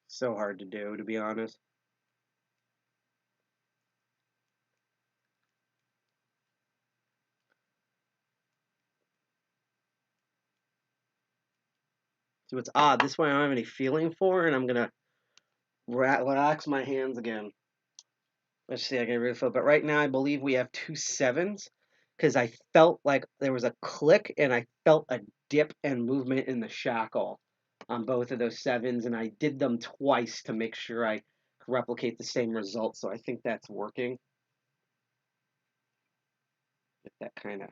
So hard to do, to be honest. See what's odd, this one I don't have any feeling for, and I'm gonna relax my hands again. Let's see, I get rid of it. But right now, I believe we have 2 7s because I felt like there was a click and I felt a dip and movement in the shackle on both of those 7s, and I did them twice to make sure I could replicate the same result. So I think that's working. Get that kind of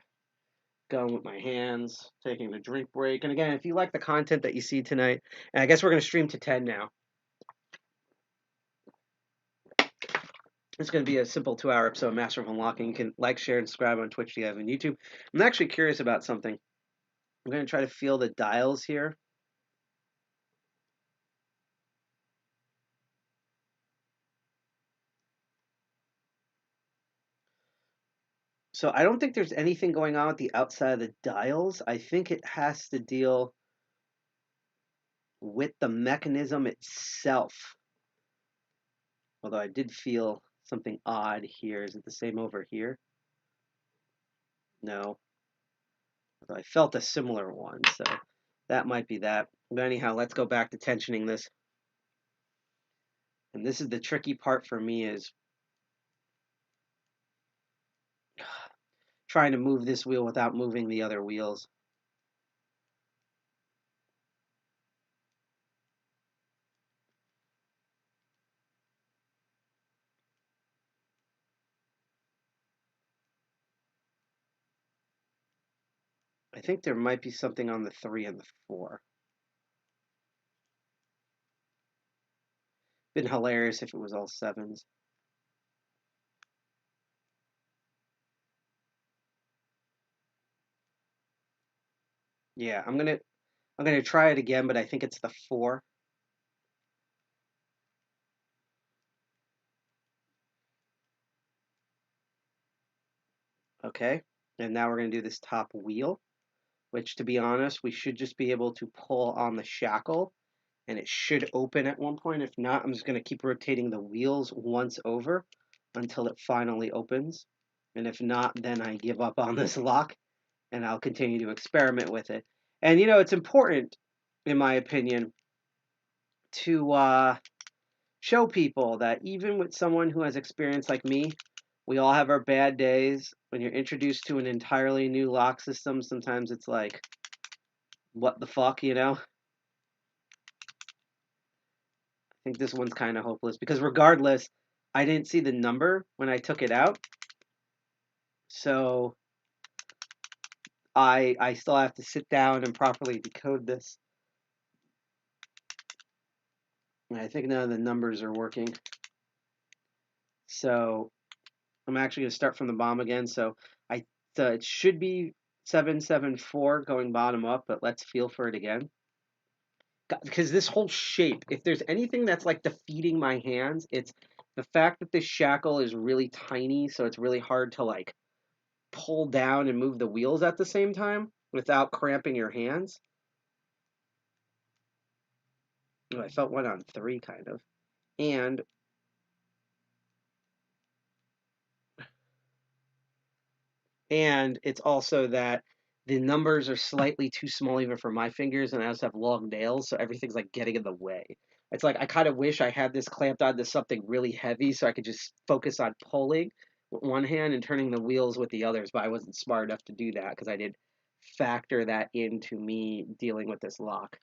going with my hands, taking a drink break. And again, if you like the content that you see tonight, and I guess we're going to stream to 10 now. It's going to be a simple 2-hour episode of Master of Unlocking. You can like, share, and subscribe on Twitch, TV, and YouTube. I'm actually curious about something. I'm going to try to feel the dials here. So I don't think there's anything going on with the outside of the dials. I think it has to deal with the mechanism itself. Although I did feel something odd here. Is it the same over here? No. Although I felt a similar one, so that might be that. But anyhow, let's go back to tensioning this. And this is the tricky part for me, is trying to move this wheel without moving the other wheels. I think there might be something on the 3 and the 4. Been hilarious if it was all 7s. Yeah, I'm gonna try it again, but I think it's the 4. Okay, and now we're gonna do this top wheel, which, to be honest, we should just be able to pull on the shackle and it should open at one point. If not, I'm just gonna keep rotating the wheels once over until it finally opens. And if not, then I give up on this lock and I'll continue to experiment with it. And it's important, in my opinion, to show people that even with someone who has experience like me, we all have our bad days. When you're introduced to an entirely new lock system, sometimes it's like, what the fuck, I think this one's kind of hopeless because regardless, I didn't see the number when I took it out. So I still have to sit down and properly decode this. And I think none of the numbers are working. So I'm actually going to start from the bottom again. So it should be 774 going bottom up, but let's feel for it again. Because this whole shape, if there's anything that's like defeating my hands, it's the fact that this shackle is really tiny, so it's really hard to like pull down and move the wheels at the same time without cramping your hands. Oh, I felt one on 3 kind of. And it's also that the numbers are slightly too small even for my fingers, and I also have long nails, so everything's like getting in the way. It's like I kind of wish I had this clamped onto something really heavy so I could just focus on pulling with one hand and turning the wheels with the others, but I wasn't smart enough to do that because I didn't factor that into me dealing with this lock.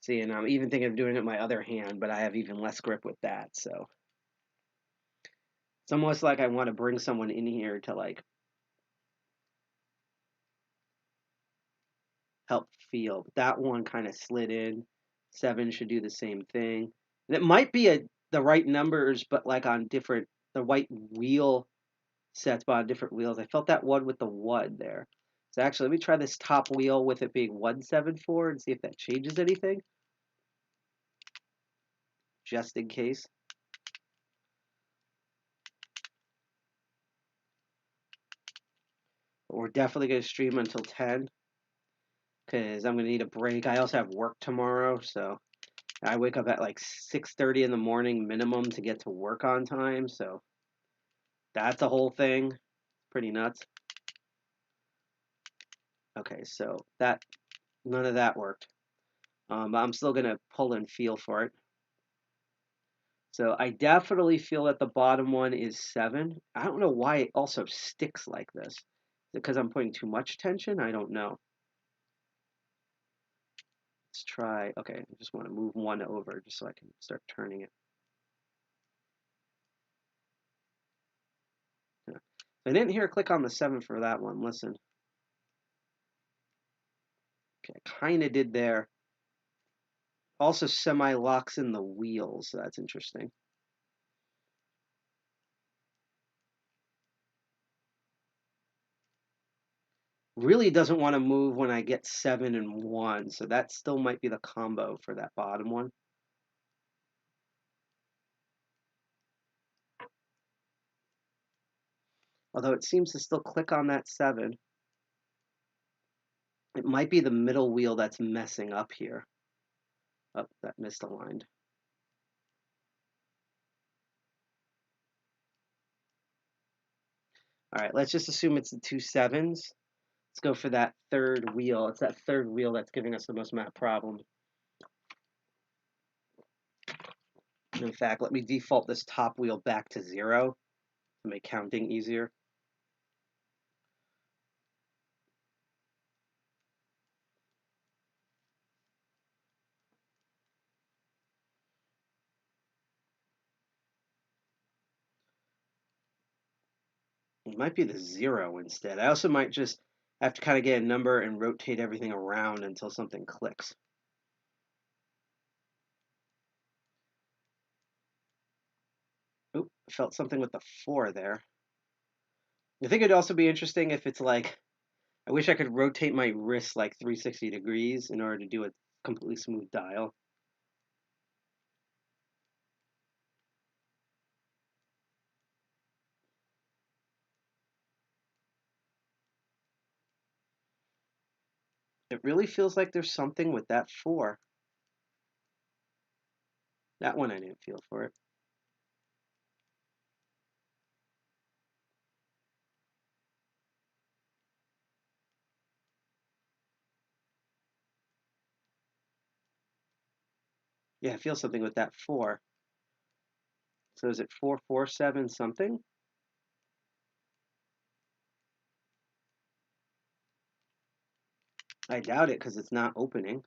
See, and I'm even thinking of doing it with my other hand, but I have even less grip with that, so. It's almost like I want to bring someone in here to like help feel. But that one kind of slid in. 7 should do the same thing. And it might be the right numbers, but like on different, the white wheel sets, but on different wheels. I felt that one with the 1 there. So actually, let me try this top wheel with it being 174 and see if that changes anything. Just in case. But we're definitely going to stream until 10. Because I'm going to need a break. I also have work tomorrow, so I wake up at like 6:30 in the morning minimum to get to work on time, so that's a whole thing. Pretty nuts. Okay, so none of that worked. But I'm still going to pull and feel for it. So I definitely feel that the bottom one is 7. I don't know why it also sticks like this. Is it because I'm putting too much tension? I don't know. Let's try, okay, I just want to move 1 over just so I can start turning it. Yeah. I didn't hear a click on the 7 for that one. Listen. Okay, I kind of did there. Also semi-locks in the wheels, so that's interesting. Really doesn't want to move when I get 7 and 1, so that still might be the combo for that bottom one. Although it seems to still click on that 7. It might be the middle wheel that's messing up here. Oh, that misaligned. All right, let's just assume it's the 2 7s. Let's go for that third wheel. It's that third wheel that's giving us the most amount of problem. In fact, let me default this top wheel back to 0 to make counting easier. It might be the 0 instead. I also might just have to kind of get a number and rotate everything around until something clicks. Oop, felt something with the 4 there. I think it'd also be interesting if it's like, I wish I could rotate my wrist like 360 degrees in order to do a completely smooth dial. It really feels like there's something with that 4. That one I didn't feel for it. Yeah, I feel something with that 4. So is it 4 4 7 something? I doubt it because it's not opening.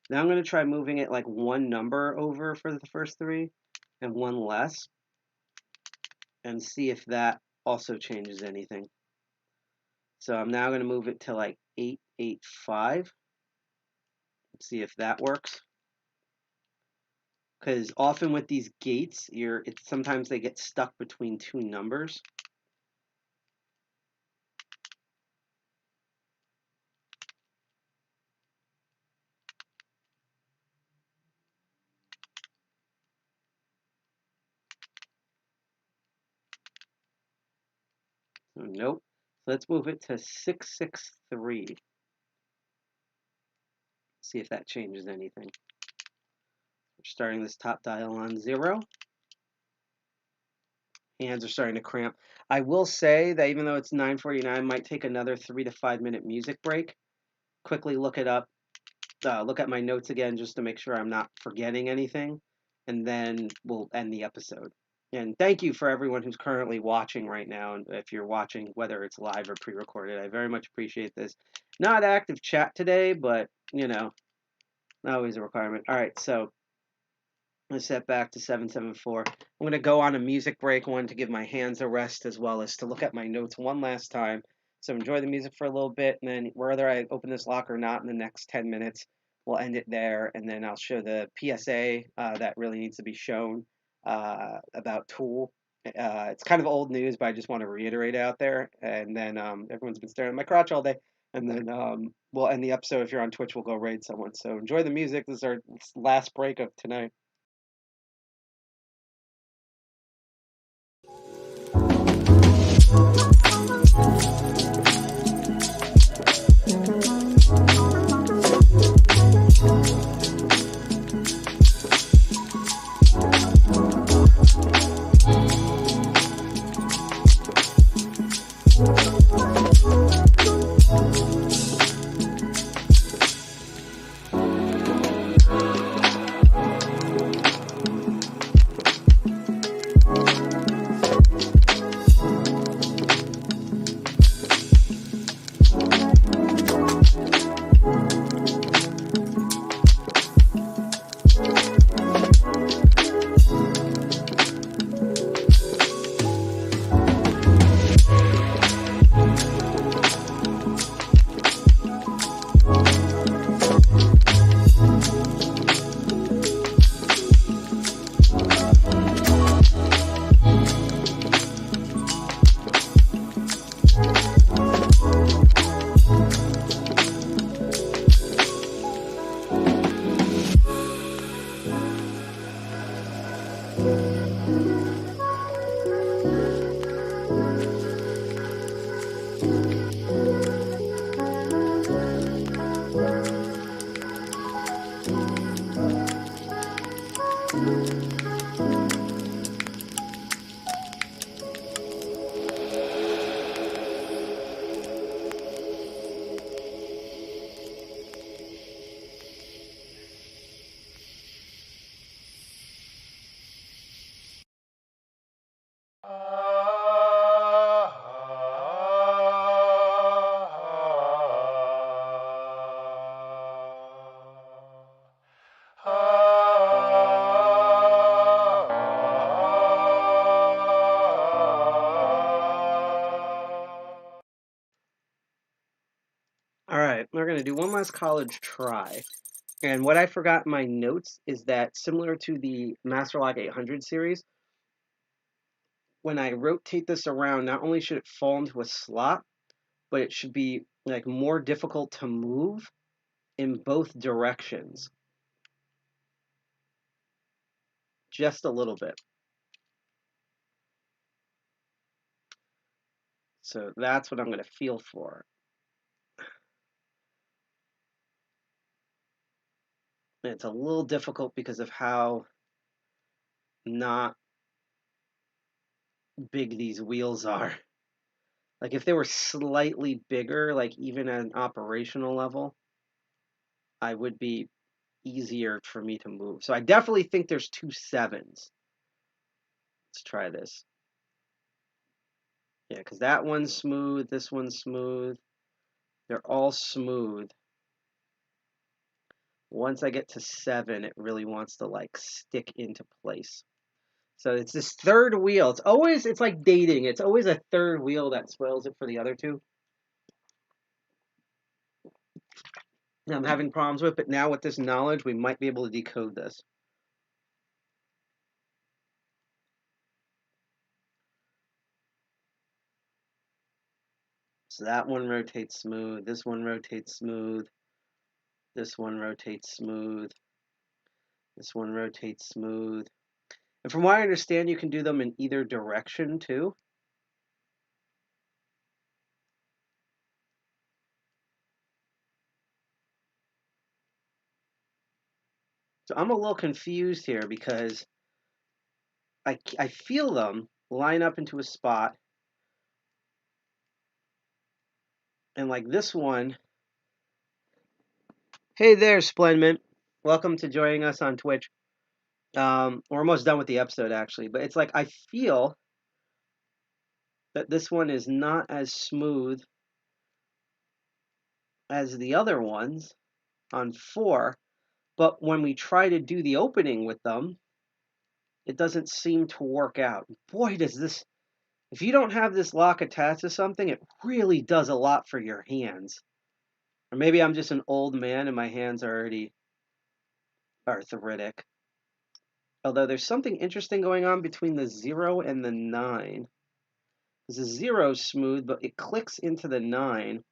Now I'm going to try moving it like 1 number over for the first 3 and 1 less and see if that also changes anything. So I'm now going to move it to like 8 8 5. See if that works. Because often with these gates, sometimes they get stuck between 2 numbers. So nope. So let's move it to 6 6 3. See if that changes anything. We're starting this top dial on 0. Hands are starting to cramp. I will say that even though it's 9:49, I might take another 3 to 5 minute music break. Quickly look it up. Look at my notes again just to make sure I'm not forgetting anything. And then we'll end the episode. And thank you for everyone who's currently watching right now. And if you're watching, whether it's live or pre-recorded, I very much appreciate this. Not active chat today, but, you know, not always a requirement. All right, so let's set back to 774. I'm going to go on a music break, one to give my hands a rest as well as to look at my notes one last time. So enjoy the music for a little bit, and then whether I open this lock or not in the next 10 minutes, we'll end it there, and then I'll show the PSA that really needs to be shown about Tool. It's kind of old news, but I just want to reiterate it out there. And then everyone's been staring at my crotch all day. And then we'll end the episode. If you're on Twitch, we'll go raid someone. So enjoy the music. This is our last break of tonight. right, we're going to do one last college try. And what I forgot in my notes is that similar to the Master Lock 800 series, when I rotate this around, not only should it fall into a slot, but it should be like more difficult to move in both directions. Just a little bit. So that's what I'm going to feel for. And it's a little difficult because of how not big these wheels are. Like if they were slightly bigger, like even at an operational level, I would be easier for me to move. So I definitely think there's 2 7s. Let's try this. Yeah, because that one's smooth, this one's smooth. They're all smooth. Once I get to 7, it really wants to like stick into place. So it's this third wheel. It's like dating. It's always a third wheel that spoils it for the other two. I'm having problems with, but now with this knowledge, we might be able to decode this. So that one rotates smooth, this one rotates smooth, this one rotates smooth, this one rotates smooth. And from what I understand, you can do them in either direction too. So I'm a little confused here because I feel them line up into a spot. And like this one, hey there, Splendment. Welcome to joining us on Twitch. We're almost done with the episode, actually. But it's like I feel that this one is not as smooth as the other ones on 4. But when we try to do the opening with them, it doesn't seem to work out. Boy, does this... If you don't have this lock attached to something, it really does a lot for your hands. Or maybe I'm just an old man and my hands are already arthritic. Although there's something interesting going on between the 0 and the 9. Because the 0 is smooth, but it clicks into the 9.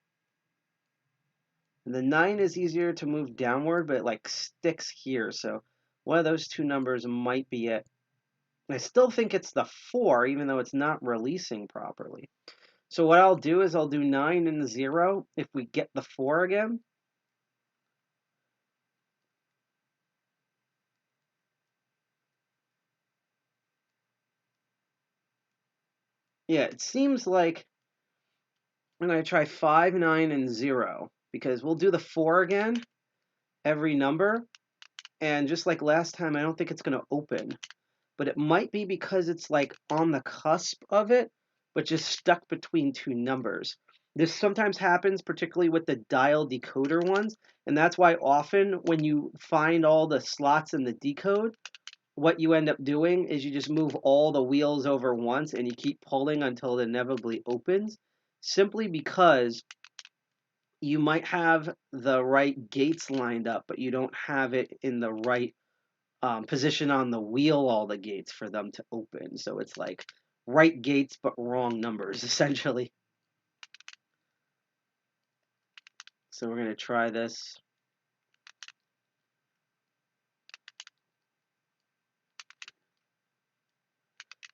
And the 9 is easier to move downward, but it like sticks here. So one of those 2 numbers might be it. I still think it's the 4, even though it's not releasing properly. So what I'll do is I'll do 9 and 0 if we get the 4 again. Yeah, it seems like I'm going to try 5, 9, and 0. Because we'll do the 4 again, every number. And just like last time, I don't think it's going to open. But it might be because it's like on the cusp of it, but just stuck between 2 numbers. This sometimes happens, particularly with the dial decoder ones, and that's why often when you find all the slots in the decode, what you end up doing is you just move all the wheels over once and you keep pulling until it inevitably opens, simply because you might have the right gates lined up, but you don't have it in the right position on the wheel, all the gates for them to open. So it's like right gates but wrong numbers, essentially. So we're going to try this.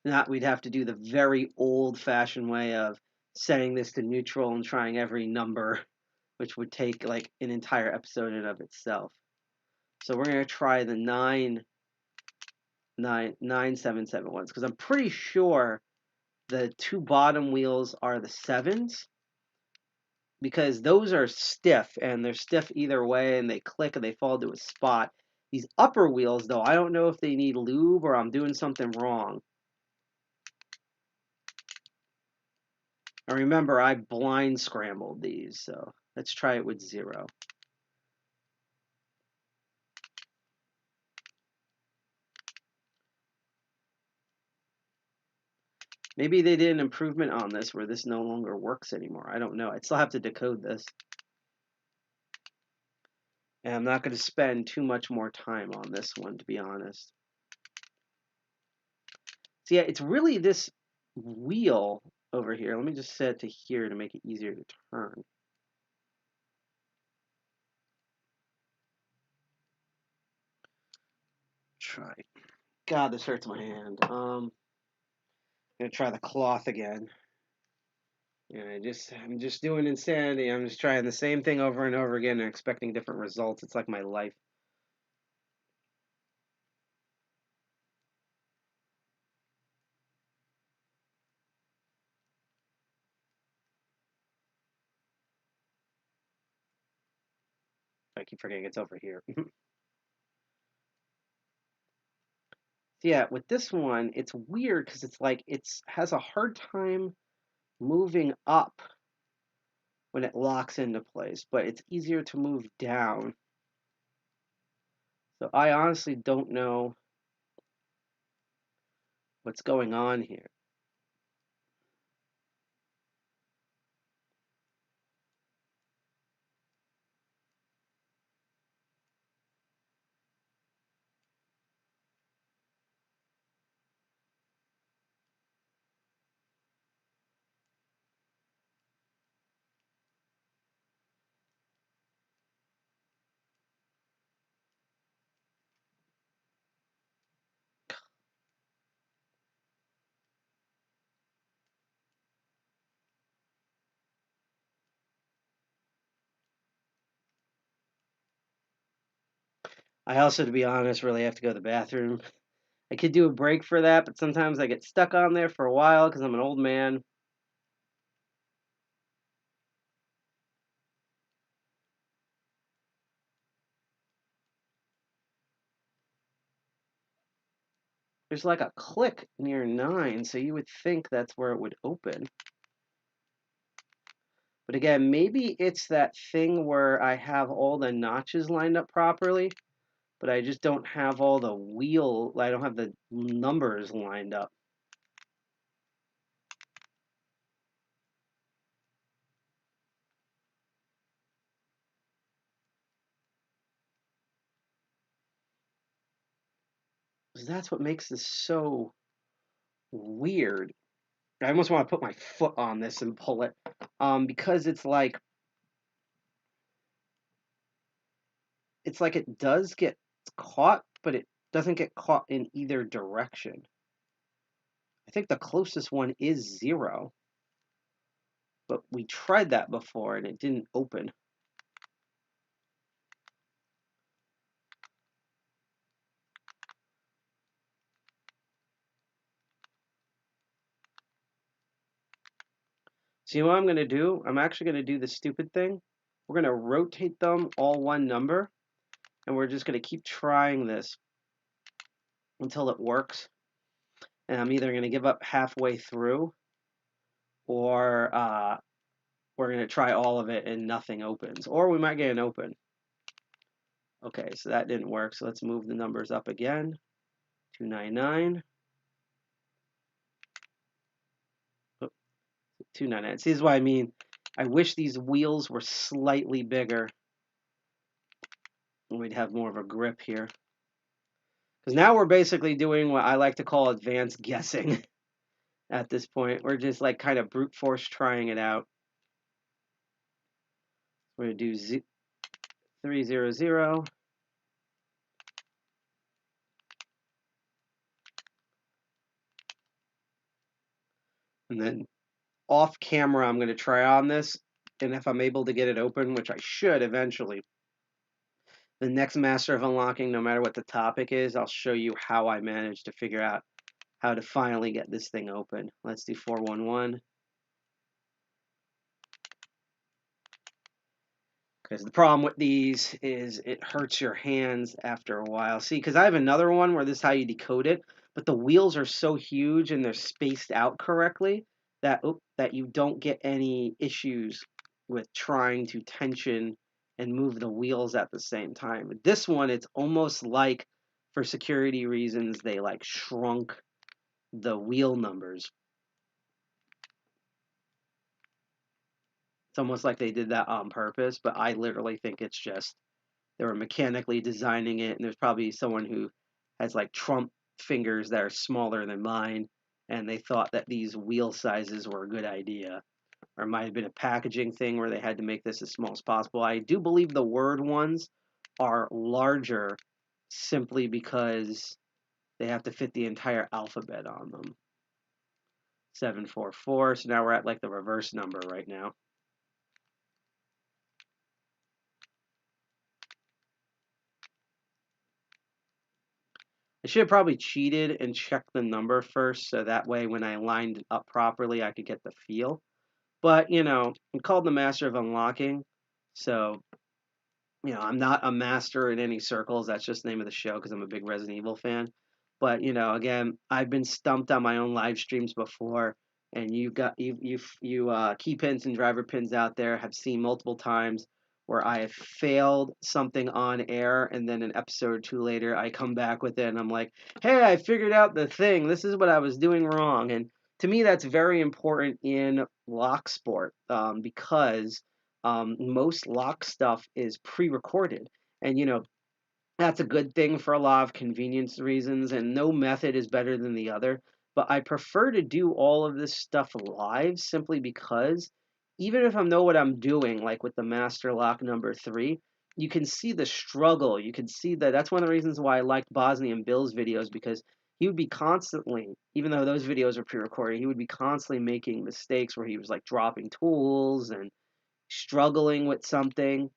Not we'd have to do the very old-fashioned way of setting this to neutral and trying every number, which would take like an entire episode in and of itself. So we're going to try the 977 ones, because I'm pretty sure the 2 bottom wheels are the 7s, because those are stiff, and they're stiff either way, and they click and they fall to a spot. These upper wheels, though, I don't know if they need lube or I'm doing something wrong. And remember, I blind scrambled these, so let's try it with 0. Maybe they did an improvement on this where this no longer works anymore. I don't know. I'd still have to decode this. And I'm not going to spend too much more time on this one, to be honest. So yeah, it's really this wheel over here. Let me just set it to here to make it easier to turn. Try. God, this hurts my hand. I'm gonna try the cloth again. And I'm just doing insanity. I'm just trying the same thing over and over again and expecting different results. It's like my life. I keep forgetting it's over here. Yeah, with this one, it's weird because it's like has a hard time moving up when it locks into place, but it's easier to move down. So I honestly don't know what's going on here. I also, to be honest, really have to go to the bathroom. I could do a break for that, but sometimes I get stuck on there for a while because I'm an old man. There's like a click near 9, so you would think that's where it would open. But again, maybe it's that thing where I have all the notches lined up properly, but I just don't have all the I don't have the numbers lined up. Because that's what makes this so weird. I almost want to put my foot on this and pull it, because it's like it does get caught, but it doesn't get caught in either direction. I think the closest one is 0, but we tried that before and it didn't open. See what I'm going to do? I'm actually going to do the stupid thing. We're going to rotate them all one number, and we're just going to keep trying this until it works. And I'm either going to give up halfway through, or we're going to try all of it and nothing opens. Or we might get an open. Okay, so that didn't work. So let's move the numbers up again. 299. 299. See, this is what I mean. I wish these wheels were slightly bigger. And we'd have more of a grip here. Because now we're basically doing what I like to call advanced guessing at this point. We're just like kind of brute force trying it out. We're going to do 300. And then off camera, I'm going to try on this. And if I'm able to get it open, which I should eventually, the next Master of Unlocking, no matter what the topic is, I'll show you how I managed to figure out how to finally get this thing open. Let's do 411. Because the problem with these is it hurts your hands after a while. See, because I have another one where this is how you decode it, but the wheels are so huge and they're spaced out correctly that you don't get any issues with trying to tension and move the wheels at the same time. With this one, it's almost like, for security reasons, they like shrunk the wheel numbers. It's almost like they did that on purpose, but I literally think it's just they were mechanically designing it, and there's probably someone who has like Trump fingers that are smaller than mine, and they thought that these wheel sizes were a good idea. Or it might have been a packaging thing where they had to make this as small as possible. I do believe the word ones are larger simply because they have to fit the entire alphabet on them. 744, so now we're at like the reverse number right now. I should have probably cheated and checked the number first, so that way when I lined it up properly, I could get the feel. But, you know, I'm called the Master of Unlocking, so, you know, I'm not a master in any circles. That's just the name of the show because I'm a big Resident Evil fan. But, you know, again, I've been stumped on my own live streams before, and you key pins and driver pins out there have seen multiple times where I have failed something on air, and then an episode or two later, I come back with it, and I'm like, hey, I figured out the thing. This is what I was doing wrong. And to me, that's very important in lock sport because most lock stuff is pre-recorded. And, you know, that's a good thing for a lot of convenience reasons, and no method is better than the other. But I prefer to do all of this stuff live simply because even if I know what I'm doing, like with the Master Lock number 3, you can see the struggle. You can see that that's one of the reasons why I liked Bosnian Bill's videos, because he would be constantly, even though those videos are pre-recorded, he would be constantly making mistakes where he was like dropping tools and struggling with something.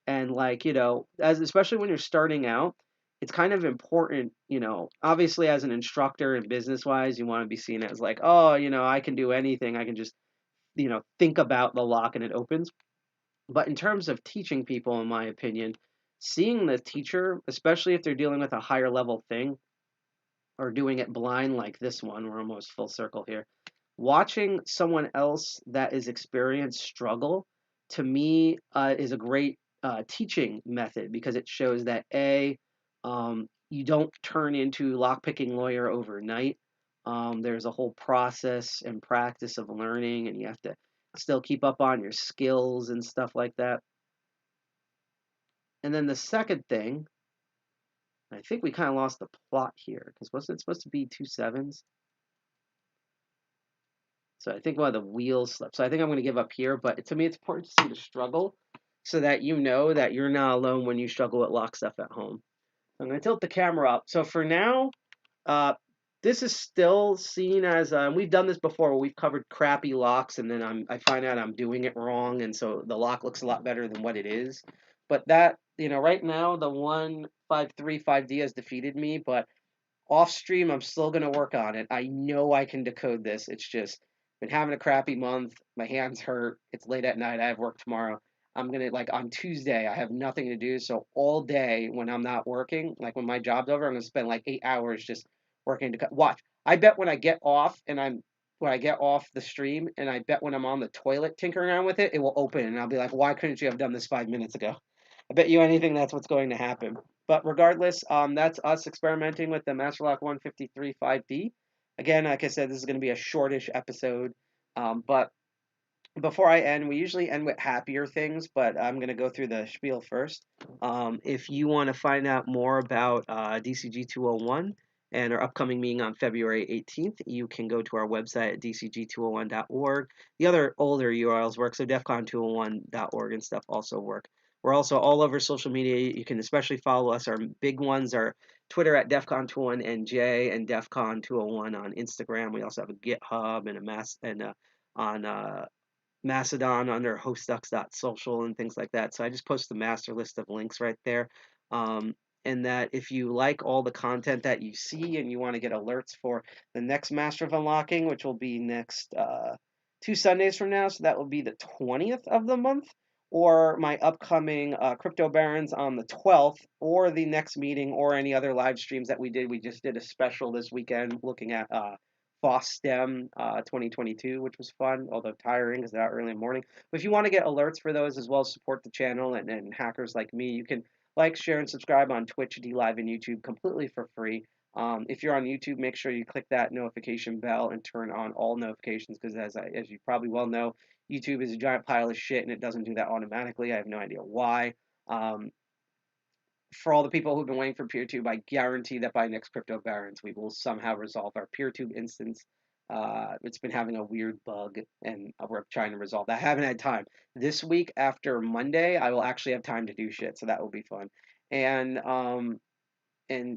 And like, you know, as especially when you're starting out, it's kind of important, you know, obviously as an instructor and business wise, you want to be seen as like, oh, you know, I can do anything. I can just, you know, think about the lock and it opens. But in terms of teaching people, in my opinion, seeing the teacher, especially if they're dealing with a higher level thing or doing it blind like this one, we're almost full circle here, watching someone else that is experienced struggle, to me, is a great teaching method because it shows that you don't turn into lockpicking lawyer overnight. There's a whole process and practice of learning, and you have to still keep up on your skills and stuff like that. And then the second thing, I think we kind of lost the plot here because wasn't it supposed to be 2 7s? So I think one of the wheels slipped. So I think I'm going to give up here. But to me, it's important to see the struggle so that you know that you're not alone when you struggle with lock stuff at home. I'm going to tilt the camera up. So for now, this is still seen as, we've done this before. We've covered crappy locks, and then I find out I'm doing it wrong, and so the lock looks a lot better than what it is. But that, you know, right now, the 1535D has defeated me, but off stream, I'm still going to work on it. I know I can decode this. It's just been having a crappy month. My hands hurt. It's late at night. I have work tomorrow. I'm going to, like, on Tuesday, I have nothing to do. So all day when I'm not working, like when my job's over, I'm going to spend like 8 hours just working to watch. I bet when I get off when I get off the stream, and I bet when I'm on the toilet tinkering around with it, it will open. And I'll be like, why couldn't you have done this 5 minutes ago? I bet you anything that's what's going to happen. But regardless, that's us experimenting with the Masterlock 153 5D. Again, like I said, this is going to be a shortish episode. But before I end, we usually end with happier things, but I'm going to go through the spiel first. If you want to find out more about DCG 201 and our upcoming meeting on February 18th, you can go to our website at dcg201.org. The other older URLs work, so defcon201.org and stuff also work. We're also all over social media. You can especially follow us. Our big ones are Twitter at defcon201nj and defcon201 on Instagram. We also have a GitHub and on Mastodon under hostducks.social and things like that. So I just post the master list of links right there. And that if you like all the content that you see and you want to get alerts for the next Master of Unlocking, which will be next 2 Sundays from now, so that will be the 20th of the month, or my upcoming Crypto Barons on the 12th, or the next meeting, or any other live streams that we did. We just did a special this weekend looking at FOSSDEM 2022, which was fun, although tiring because they're out early in the morning. But if you want to get alerts for those as well as support the channel and hackers like me, you can like, share, and subscribe on Twitch, DLive, and YouTube completely for free. If you're on YouTube, make sure you click that notification bell and turn on all notifications because as you probably well know, YouTube is a giant pile of shit and it doesn't do that automatically. I have no idea why. for all the people who've been waiting for PeerTube, I guarantee that by next Crypto Barons, we will somehow resolve our PeerTube instance. It's been having a weird bug, and we're trying to resolve that. I haven't had time. This week, after Monday, I will actually have time to do shit, so that will be fun. And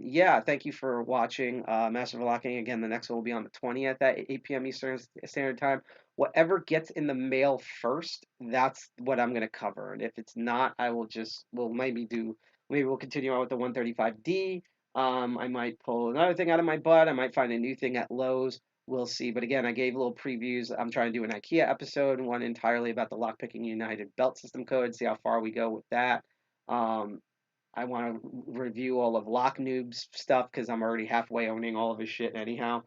yeah, thank you for watching Master of Locking. Again, the next one will be on the 20th at 8 p.m. Eastern Standard Time. Whatever gets in the mail first, that's what I'm going to cover. And if it's not, maybe we'll continue on with the 135D. I might pull another thing out of my butt. I might find a new thing at Lowe's. We'll see. But again, I gave little previews. I'm trying to do an IKEA episode, one entirely about the Lockpicking United belt system code, see how far we go with that. I want to review all of Lock Noob's stuff because I'm already halfway owning all of his shit anyhow.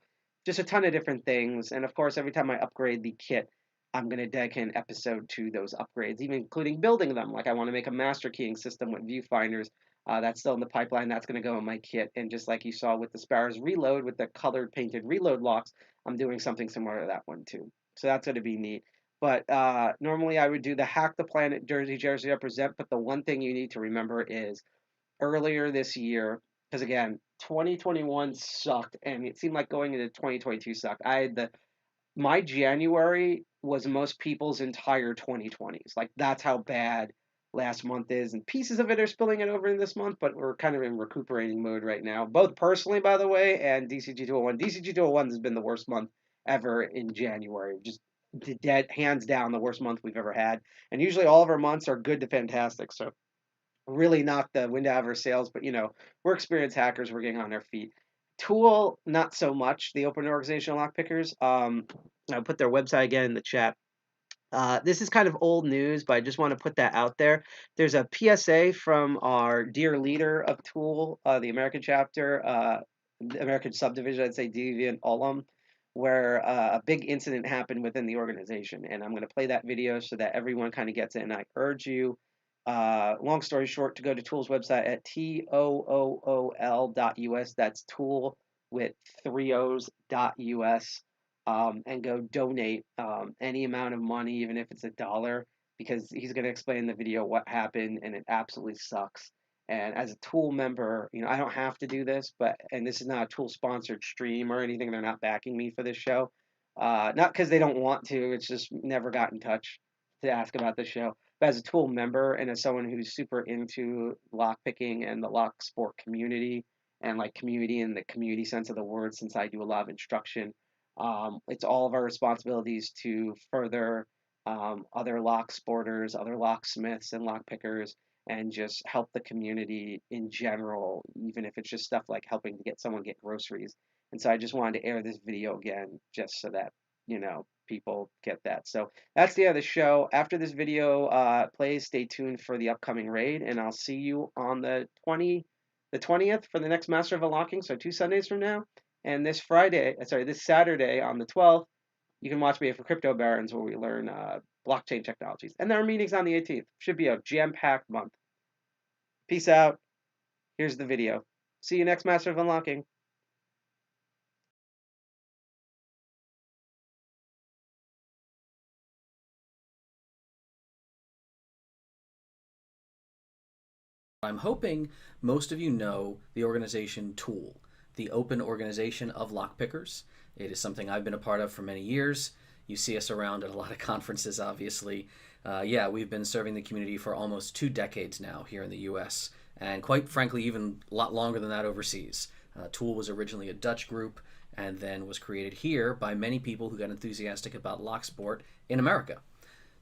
Just a ton of different things. And of course, every time I upgrade the kit, I'm going to dedicate an episode to those upgrades, even including building them. Like I want to make a master keying system with viewfinders. That's still in the pipeline. That's going to go in my kit. And just like you saw with the Sparrows Reload, with the colored painted reload locks, I'm doing something similar to that one too. So that's going to be neat. But normally I would do the Hack the Planet Jersey Represent. But the one thing you need to remember is earlier this year, because again, 2021 sucked, and it seemed like going into 2022 sucked. My January was most people's entire 2020s. Like that's how bad last month is, and pieces of it are spilling it over in this month, but we're kind of in recuperating mode right now, both personally, by the way, and DCG 201. DCG 201 has been the worst month ever in January. Just dead, hands down, the worst month we've ever had. And usually all of our months are good to fantastic. So really knocked the wind out of our sails, but we're experienced hackers. We're getting on their feet. Tool, not so much. The Open Organizational Lockpickers. I'll put their website again in the chat. This is kind of old news, but I just want to put that out there. There's a PSA from our dear leader of Tool, the American chapter, the American subdivision, I'd say Deviant Ollam, where a big incident happened within the organization. And I'm going to play that video so that everyone kind of gets it. And I urge you, long story short, to go to Tool's website at tool.us. That's Tool with 3 O's.us. And go donate any amount of money, even if it's $1, because he's going to explain in the video what happened, and it absolutely sucks. And as a Tool member, I don't have to do this, and this is not a Tool sponsored stream or anything. They're not backing me for this show. Not because they don't want to. It's just never got in touch to ask about the show. But as a Tool member and as someone who's super into lockpicking and the lock sport community, and like community in the community sense of the word, since I do a lot of instruction, it's all of our responsibilities to further other lock sporters, other locksmiths and lockpickers, and just help the community in general, even if it's just stuff like helping to get someone get groceries. And so I just wanted to air this video again, just so that, people get that. So that's the end of the show. After this video plays, stay tuned for the upcoming raid, and I'll see you on the 20th for the next Master of Unlocking, so 2 Sundays from now. And this Saturday on the 12th, you can watch me for Crypto Barons, where we learn blockchain technologies. And there are meetings on the 18th. Should be a jam-packed month. Peace out. Here's the video. See you next Master of Unlocking. I'm hoping most of you know the organization TOOOL, the Open Organization of Lockpickers. It is something I've been a part of for many years. You see us around at a lot of conferences, obviously. Yeah, we've been serving the community for almost 2 decades now here in the US, and quite frankly, even a lot longer than that overseas. TOOOL was originally a Dutch group and then was created here by many people who got enthusiastic about lock sport in America.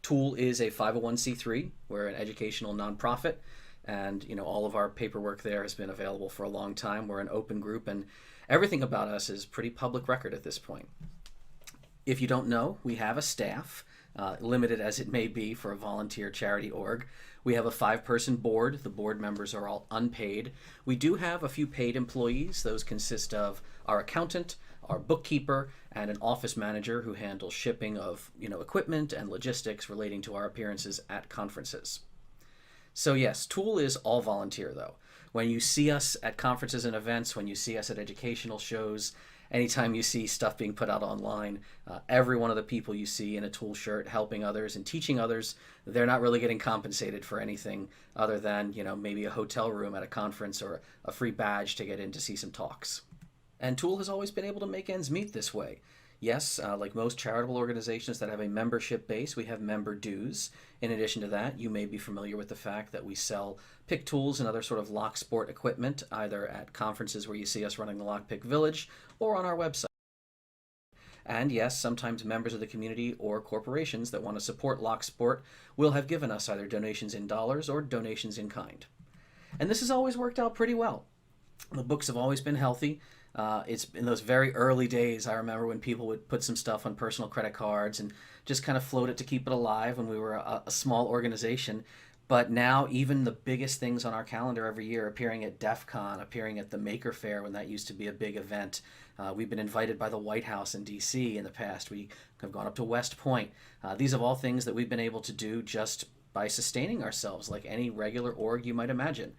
TOOOL is a 501c3. We're an educational nonprofit. And all of our paperwork there has been available for a long time. We're an open group, and everything about us is pretty public record at this point. If you don't know, we have a staff, limited as it may be for a volunteer charity org. We have a 5-person board. The board members are all unpaid. We do have a few paid employees. Those consist of our accountant, our bookkeeper, and an office manager who handles shipping of equipment and logistics relating to our appearances at conferences. So yes, TOOOL is all volunteer though. When you see us at conferences and events, when you see us at educational shows, anytime you see stuff being put out online, every one of the people you see in a Tool shirt helping others and teaching others, they're not really getting compensated for anything other than, maybe a hotel room at a conference or a free badge to get in to see some talks. And Tool has always been able to make ends meet this way. Yes, like most charitable organizations that have a membership base, we have member dues. In addition to that, you may be familiar with the fact that we sell pick tools and other sort of lock sport equipment, either at conferences where you see us running the Lockpick Village or on our website. And yes, sometimes members of the community or corporations that want to support lock sport will have given us either donations in dollars or donations in kind. And this has always worked out pretty well. The books have always been healthy. It's in those very early days, I remember when people would put some stuff on personal credit cards and just kind of float it to keep it alive when we were a small organization. But now even the biggest things on our calendar every year, appearing at DEF CON, appearing at the Maker Faire when that used to be a big event. We've been invited by the White House in DC in the past. We have gone up to West Point. These are all things that we've been able to do just by sustaining ourselves like any regular org you might imagine.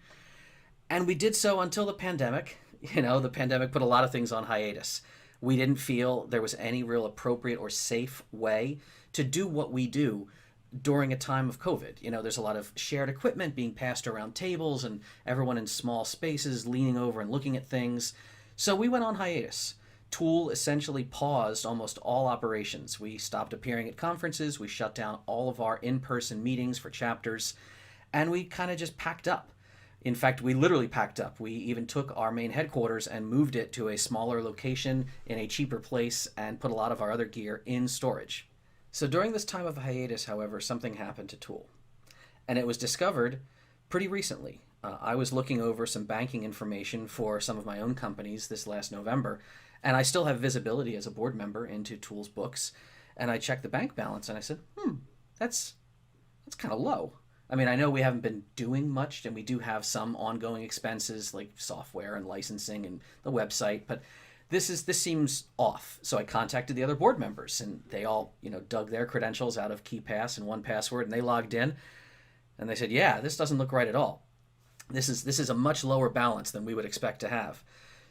And we did so until the pandemic. The pandemic put a lot of things on hiatus. We didn't feel there was any real appropriate or safe way to do what we do during a time of COVID. There's a lot of shared equipment being passed around tables and everyone in small spaces leaning over and looking at things. So we went on hiatus. Tool essentially paused almost all operations. We stopped appearing at conferences, we shut down all of our in-person meetings for chapters, and we kind of just packed up. In fact, we literally packed up. We even took our main headquarters and moved it to a smaller location in a cheaper place and put a lot of our other gear in storage. So during this time of hiatus, however, something happened to Tool. And it was discovered pretty recently. I was looking over some banking information for some of my own companies this last November, and I still have visibility as a board member into Tool's books. And I checked the bank balance and I said, that's kind of low. I mean, I know we haven't been doing much, and we do have some ongoing expenses like software and licensing and the website, but this seems off. So I contacted the other board members, and they all, dug their credentials out of KeyPass and 1Password, and they logged in, and they said, yeah, this doesn't look right at all. This is a much lower balance than we would expect to have.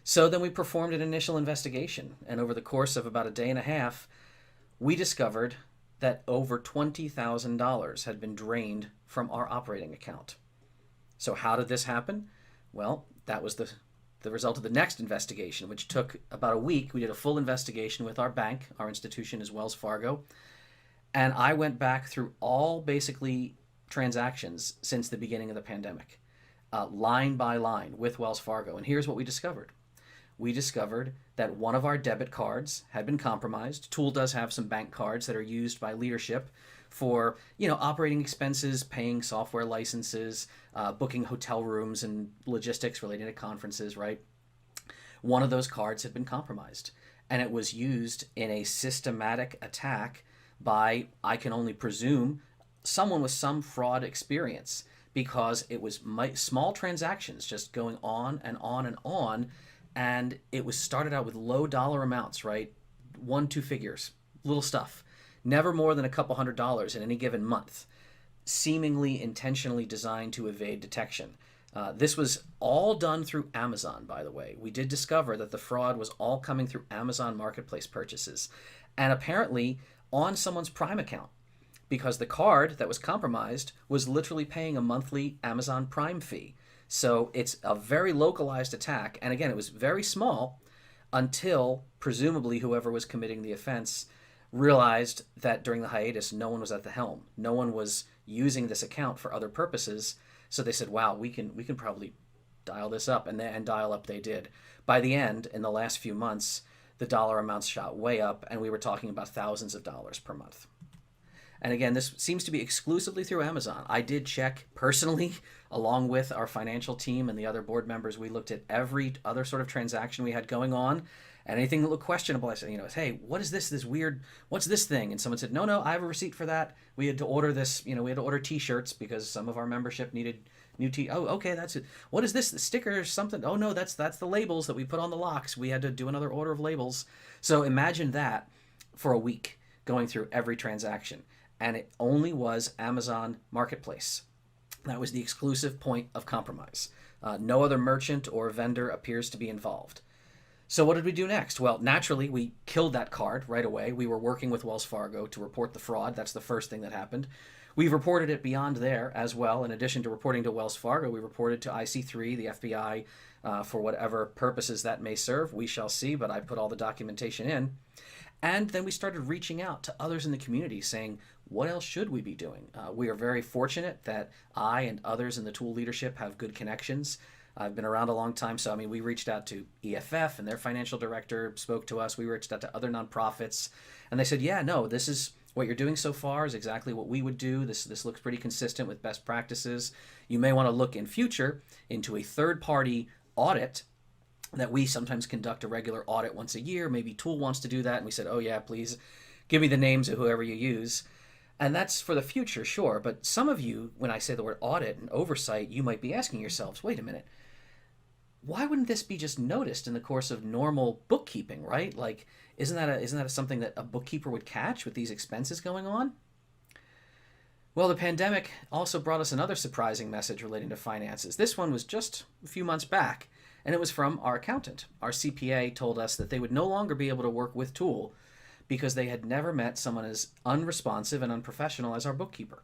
So then we performed an initial investigation, and over the course of about a day and a half, we discovered that over $20,000 had been drained from our operating account. So how did this happen? Well, that was the result of the next investigation, which took about a week. We did a full investigation with our bank. Our institution is Wells Fargo. And I went back through all basically transactions since the beginning of the pandemic, line by line with Wells Fargo. And here's what we discovered. We discovered that one of our debit cards had been compromised. Tool does have some bank cards that are used by leadership for, operating expenses, paying software licenses, booking hotel rooms and logistics related to conferences, right? One of those cards had been compromised, and it was used in a systematic attack by, I can only presume, someone with some fraud experience, because it was small transactions just going on and on and on. And it was started out with low dollar amounts, right? 1-2 figures, little stuff. Never more than a couple $100s in any given month. Seemingly intentionally designed to evade detection. This was all done through Amazon, by the way. We did discover that the fraud was all coming through Amazon Marketplace purchases. And apparently on someone's Prime account, because the card that was compromised was literally paying a monthly Amazon Prime fee. So it's a very localized attack. And again, it was very small until presumably whoever was committing the offense realized that during the hiatus, no one was at the helm. No one was using this account for other purposes. So they said, wow, we can probably dial this up. And dial up they did. By the end, in the last few months, the dollar amounts shot way up, and we were talking about thousands of dollars per month. And again, this seems to be exclusively through Amazon. I did check personally, along with our financial team and the other board members. We looked at every other sort of transaction we had going on, and anything that looked questionable, I said, hey, what is this weird, what's this thing? And someone said, no, I have a receipt for that. We had to order this, we had to order t-shirts because some of our membership needed new oh, okay, that's it. What is this, the sticker or something? Oh no, that's the labels that we put on the locks. We had to do another order of labels. So imagine that for a week, going through every transaction. And it only was Amazon Marketplace. That was the exclusive point of compromise. No other merchant or vendor appears to be involved. So what did we do next? Well, naturally, we killed that card right away. We were working with Wells Fargo to report the fraud. That's the first thing that happened. We've reported it beyond there as well. In addition to reporting to Wells Fargo, we reported to IC3, the FBI, for whatever purposes that may serve. We shall see, but I put all the documentation in. And then we started reaching out to others in the community saying, what else should we be doing? We are very fortunate that I and others in the Tool leadership have good connections. I've been around a long time, so I mean, we reached out to EFF and their financial director spoke to us. We reached out to other nonprofits, and they said, yeah, no, this is what you're doing so far is exactly what we would do. This looks pretty consistent with best practices. You may want to look in future into a third-party audit that we sometimes conduct a regular audit once a year. Maybe Tool wants to do that. And we said, oh yeah, please give me the names of whoever you use. And that's for the future, sure. But some of you, when I say the word audit and oversight, you might be asking yourselves, wait a minute, why wouldn't this be just noticed in the course of normal bookkeeping, right? Like, isn't that something that a bookkeeper would catch with these expenses going on? Well, the pandemic also brought us another surprising message relating to finances. This one was just a few months back. And it was from our accountant. Our CPA told us that they would no longer be able to work with Tool because they had never met someone as unresponsive and unprofessional as our bookkeeper.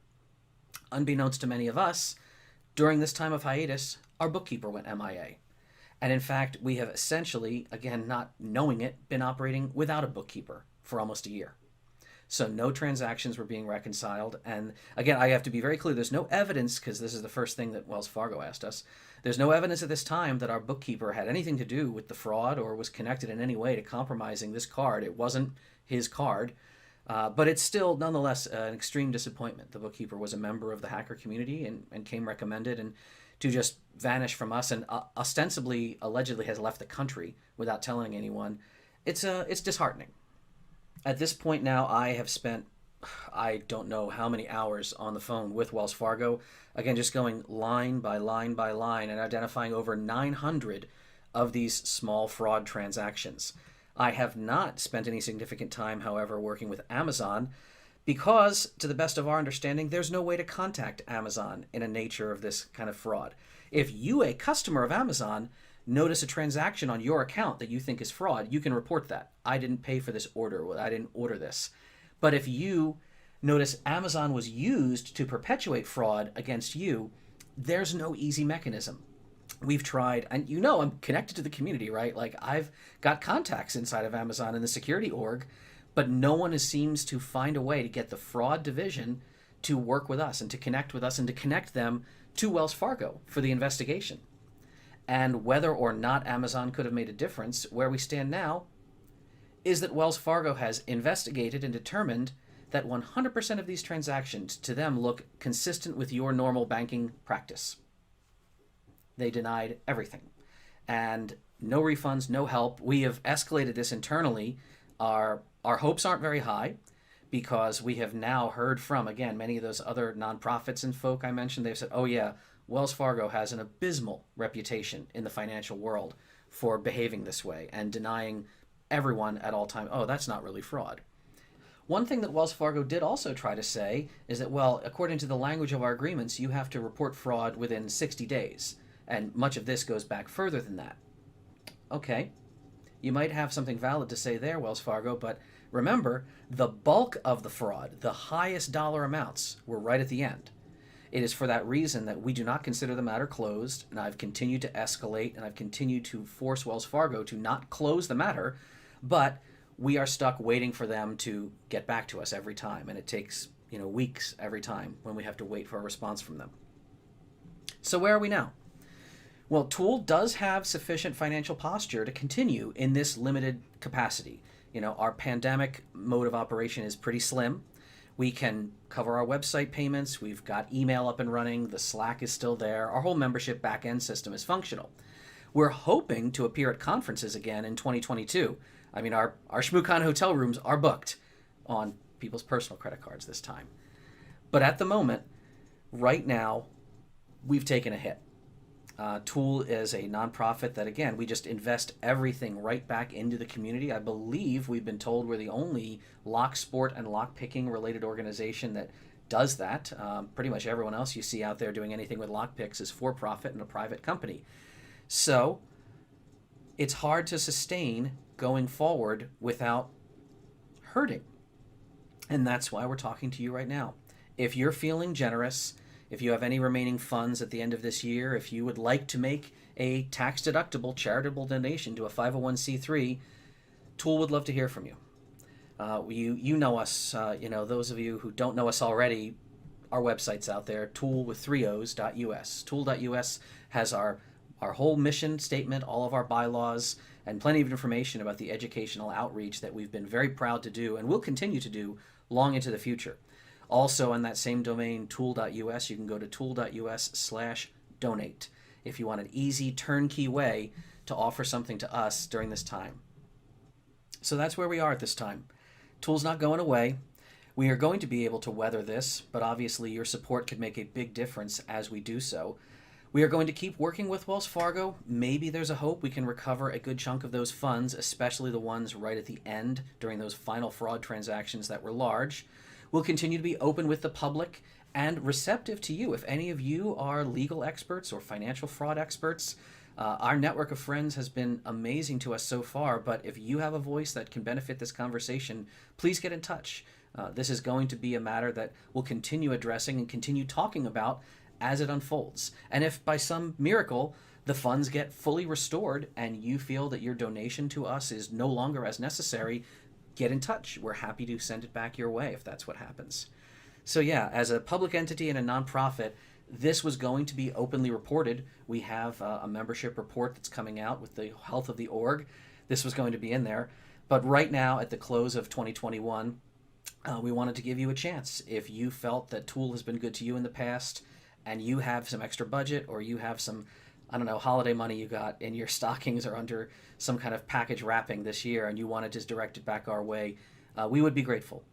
Unbeknownst to many of us, during this time of hiatus, our bookkeeper went MIA. And in fact, we have essentially, again, not knowing it, been operating without a bookkeeper for almost a year. So no transactions were being reconciled. And again, I have to be very clear, there's no evidence, because this is the first thing that Wells Fargo asked us, there's no evidence at this time that our bookkeeper had anything to do with the fraud or was connected in any way to compromising this card. It wasn't his card, but it's still nonetheless an extreme disappointment. The bookkeeper was a member of the hacker community and came recommended, and to just vanish from us and ostensibly, allegedly has left the country without telling anyone, it's disheartening. At this point now, I have spent, I don't know how many hours on the phone with Wells Fargo. Again, just going line by line by line and identifying over 900 of these small fraud transactions. I have not spent any significant time, however, working with Amazon because, to the best of our understanding, there's no way to contact Amazon in a nature of this kind of fraud. If you, a customer of Amazon, notice a transaction on your account that you think is fraud, you can report that. I didn't pay for this order. I didn't order this. But if you notice Amazon was used to perpetuate fraud against you, there's no easy mechanism. We've tried, and you know I'm connected to the community, right? Like I've got contacts inside of Amazon in the security org, but no one seems to find a way to get the fraud division to work with us and to connect with us and to connect them to Wells Fargo for the investigation. And whether or not Amazon could have made a difference, where we stand now is that Wells Fargo has investigated and determined that 100% of these transactions to them look consistent with your normal banking practice. They denied everything. And no refunds, no help. We have escalated this internally. Our hopes aren't very high because we have now heard from, again, many of those other nonprofits and folk I mentioned. They've said, oh yeah, Wells Fargo has an abysmal reputation in the financial world for behaving this way and denying everyone at all times, oh, that's not really fraud. One thing that Wells Fargo did also try to say is that, well, according to the language of our agreements, you have to report fraud within 60 days. And much of this goes back further than that. Okay, you might have something valid to say there, Wells Fargo, but remember, the bulk of the fraud, the highest dollar amounts, were right at the end. It is for that reason that we do not consider the matter closed, and I've continued to escalate, and I've continued to force Wells Fargo to not close the matter, but we are stuck waiting for them to get back to us every time, and it takes, weeks every time when we have to wait for a response from them. So where are we now? Well, Tool does have sufficient financial posture to continue in this limited capacity. Our pandemic mode of operation is pretty slim. We can cover our website payments. We've got email up and running. The Slack is still there. Our whole membership back-end system is functional. We're hoping to appear at conferences again in 2022. I mean, our ShmooCon hotel rooms are booked on people's personal credit cards this time. But at the moment, right now, we've taken a hit. Tool is a nonprofit that, again, we just invest everything right back into the community. I believe we've been told we're the only lock sport and lock picking related organization that does that. Pretty much everyone else you see out there doing anything with lock picks is for profit and a private company. So it's hard to sustain going forward without hurting. And that's why we're talking to you right now. If you're feeling generous, if you have any remaining funds at the end of this year, if you would like to make a tax-deductible charitable donation to a 501c3, Tool would love to hear from you. You know us, those of you who don't know us already, our website's out there, tool with 3os.us. Tool.us has our whole mission statement, all of our bylaws, and plenty of information about the educational outreach that we've been very proud to do and will continue to do long into the future. Also, on that same domain, tool.us, you can go to tool.us/donate if you want an easy turnkey way to offer something to us during this time. So that's where we are at this time. Tool's not going away. We are going to be able to weather this, but obviously your support could make a big difference as we do so. We are going to keep working with Wells Fargo. Maybe there's a hope we can recover a good chunk of those funds, especially the ones right at the end during those final fraud transactions that were large. We'll continue to be open with the public and receptive to you. If any of you are legal experts or financial fraud experts, our network of friends has been amazing to us so far, but if you have a voice that can benefit this conversation, please get in touch. This is going to be a matter that we'll continue addressing and continue talking about as it unfolds. And if by some miracle the funds get fully restored and you feel that your donation to us is no longer as necessary, get in touch. We're happy to send it back your way if that's what happens. So yeah, as a public entity and a nonprofit, this was going to be openly reported. We have a membership report that's coming out with the health of the org. This was going to be in there. But right now, at the close of 2021, we wanted to give you a chance. If you felt that Tool has been good to you in the past, and you have some extra budget, or you have some, holiday money you got in your stockings or under some kind of package wrapping this year, and you want to just direct it back our way, we would be grateful.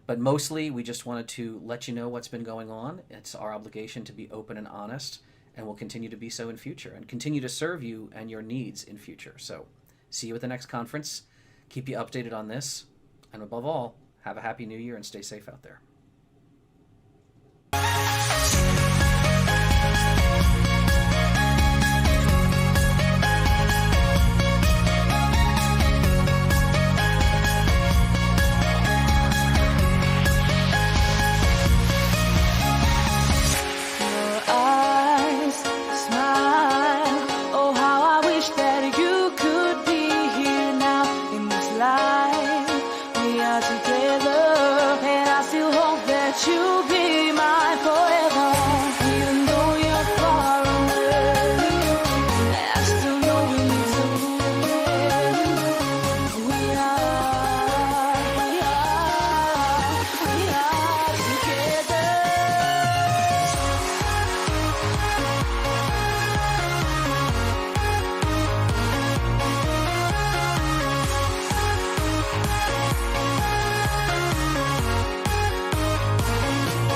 But mostly, we just wanted to let you know what's been going on. It's our obligation to be open and honest, and we'll continue to be so in future, and continue to serve you and your needs in future. So, see you at the next conference. Keep you updated on this, and above all, have a happy new year and stay safe out there.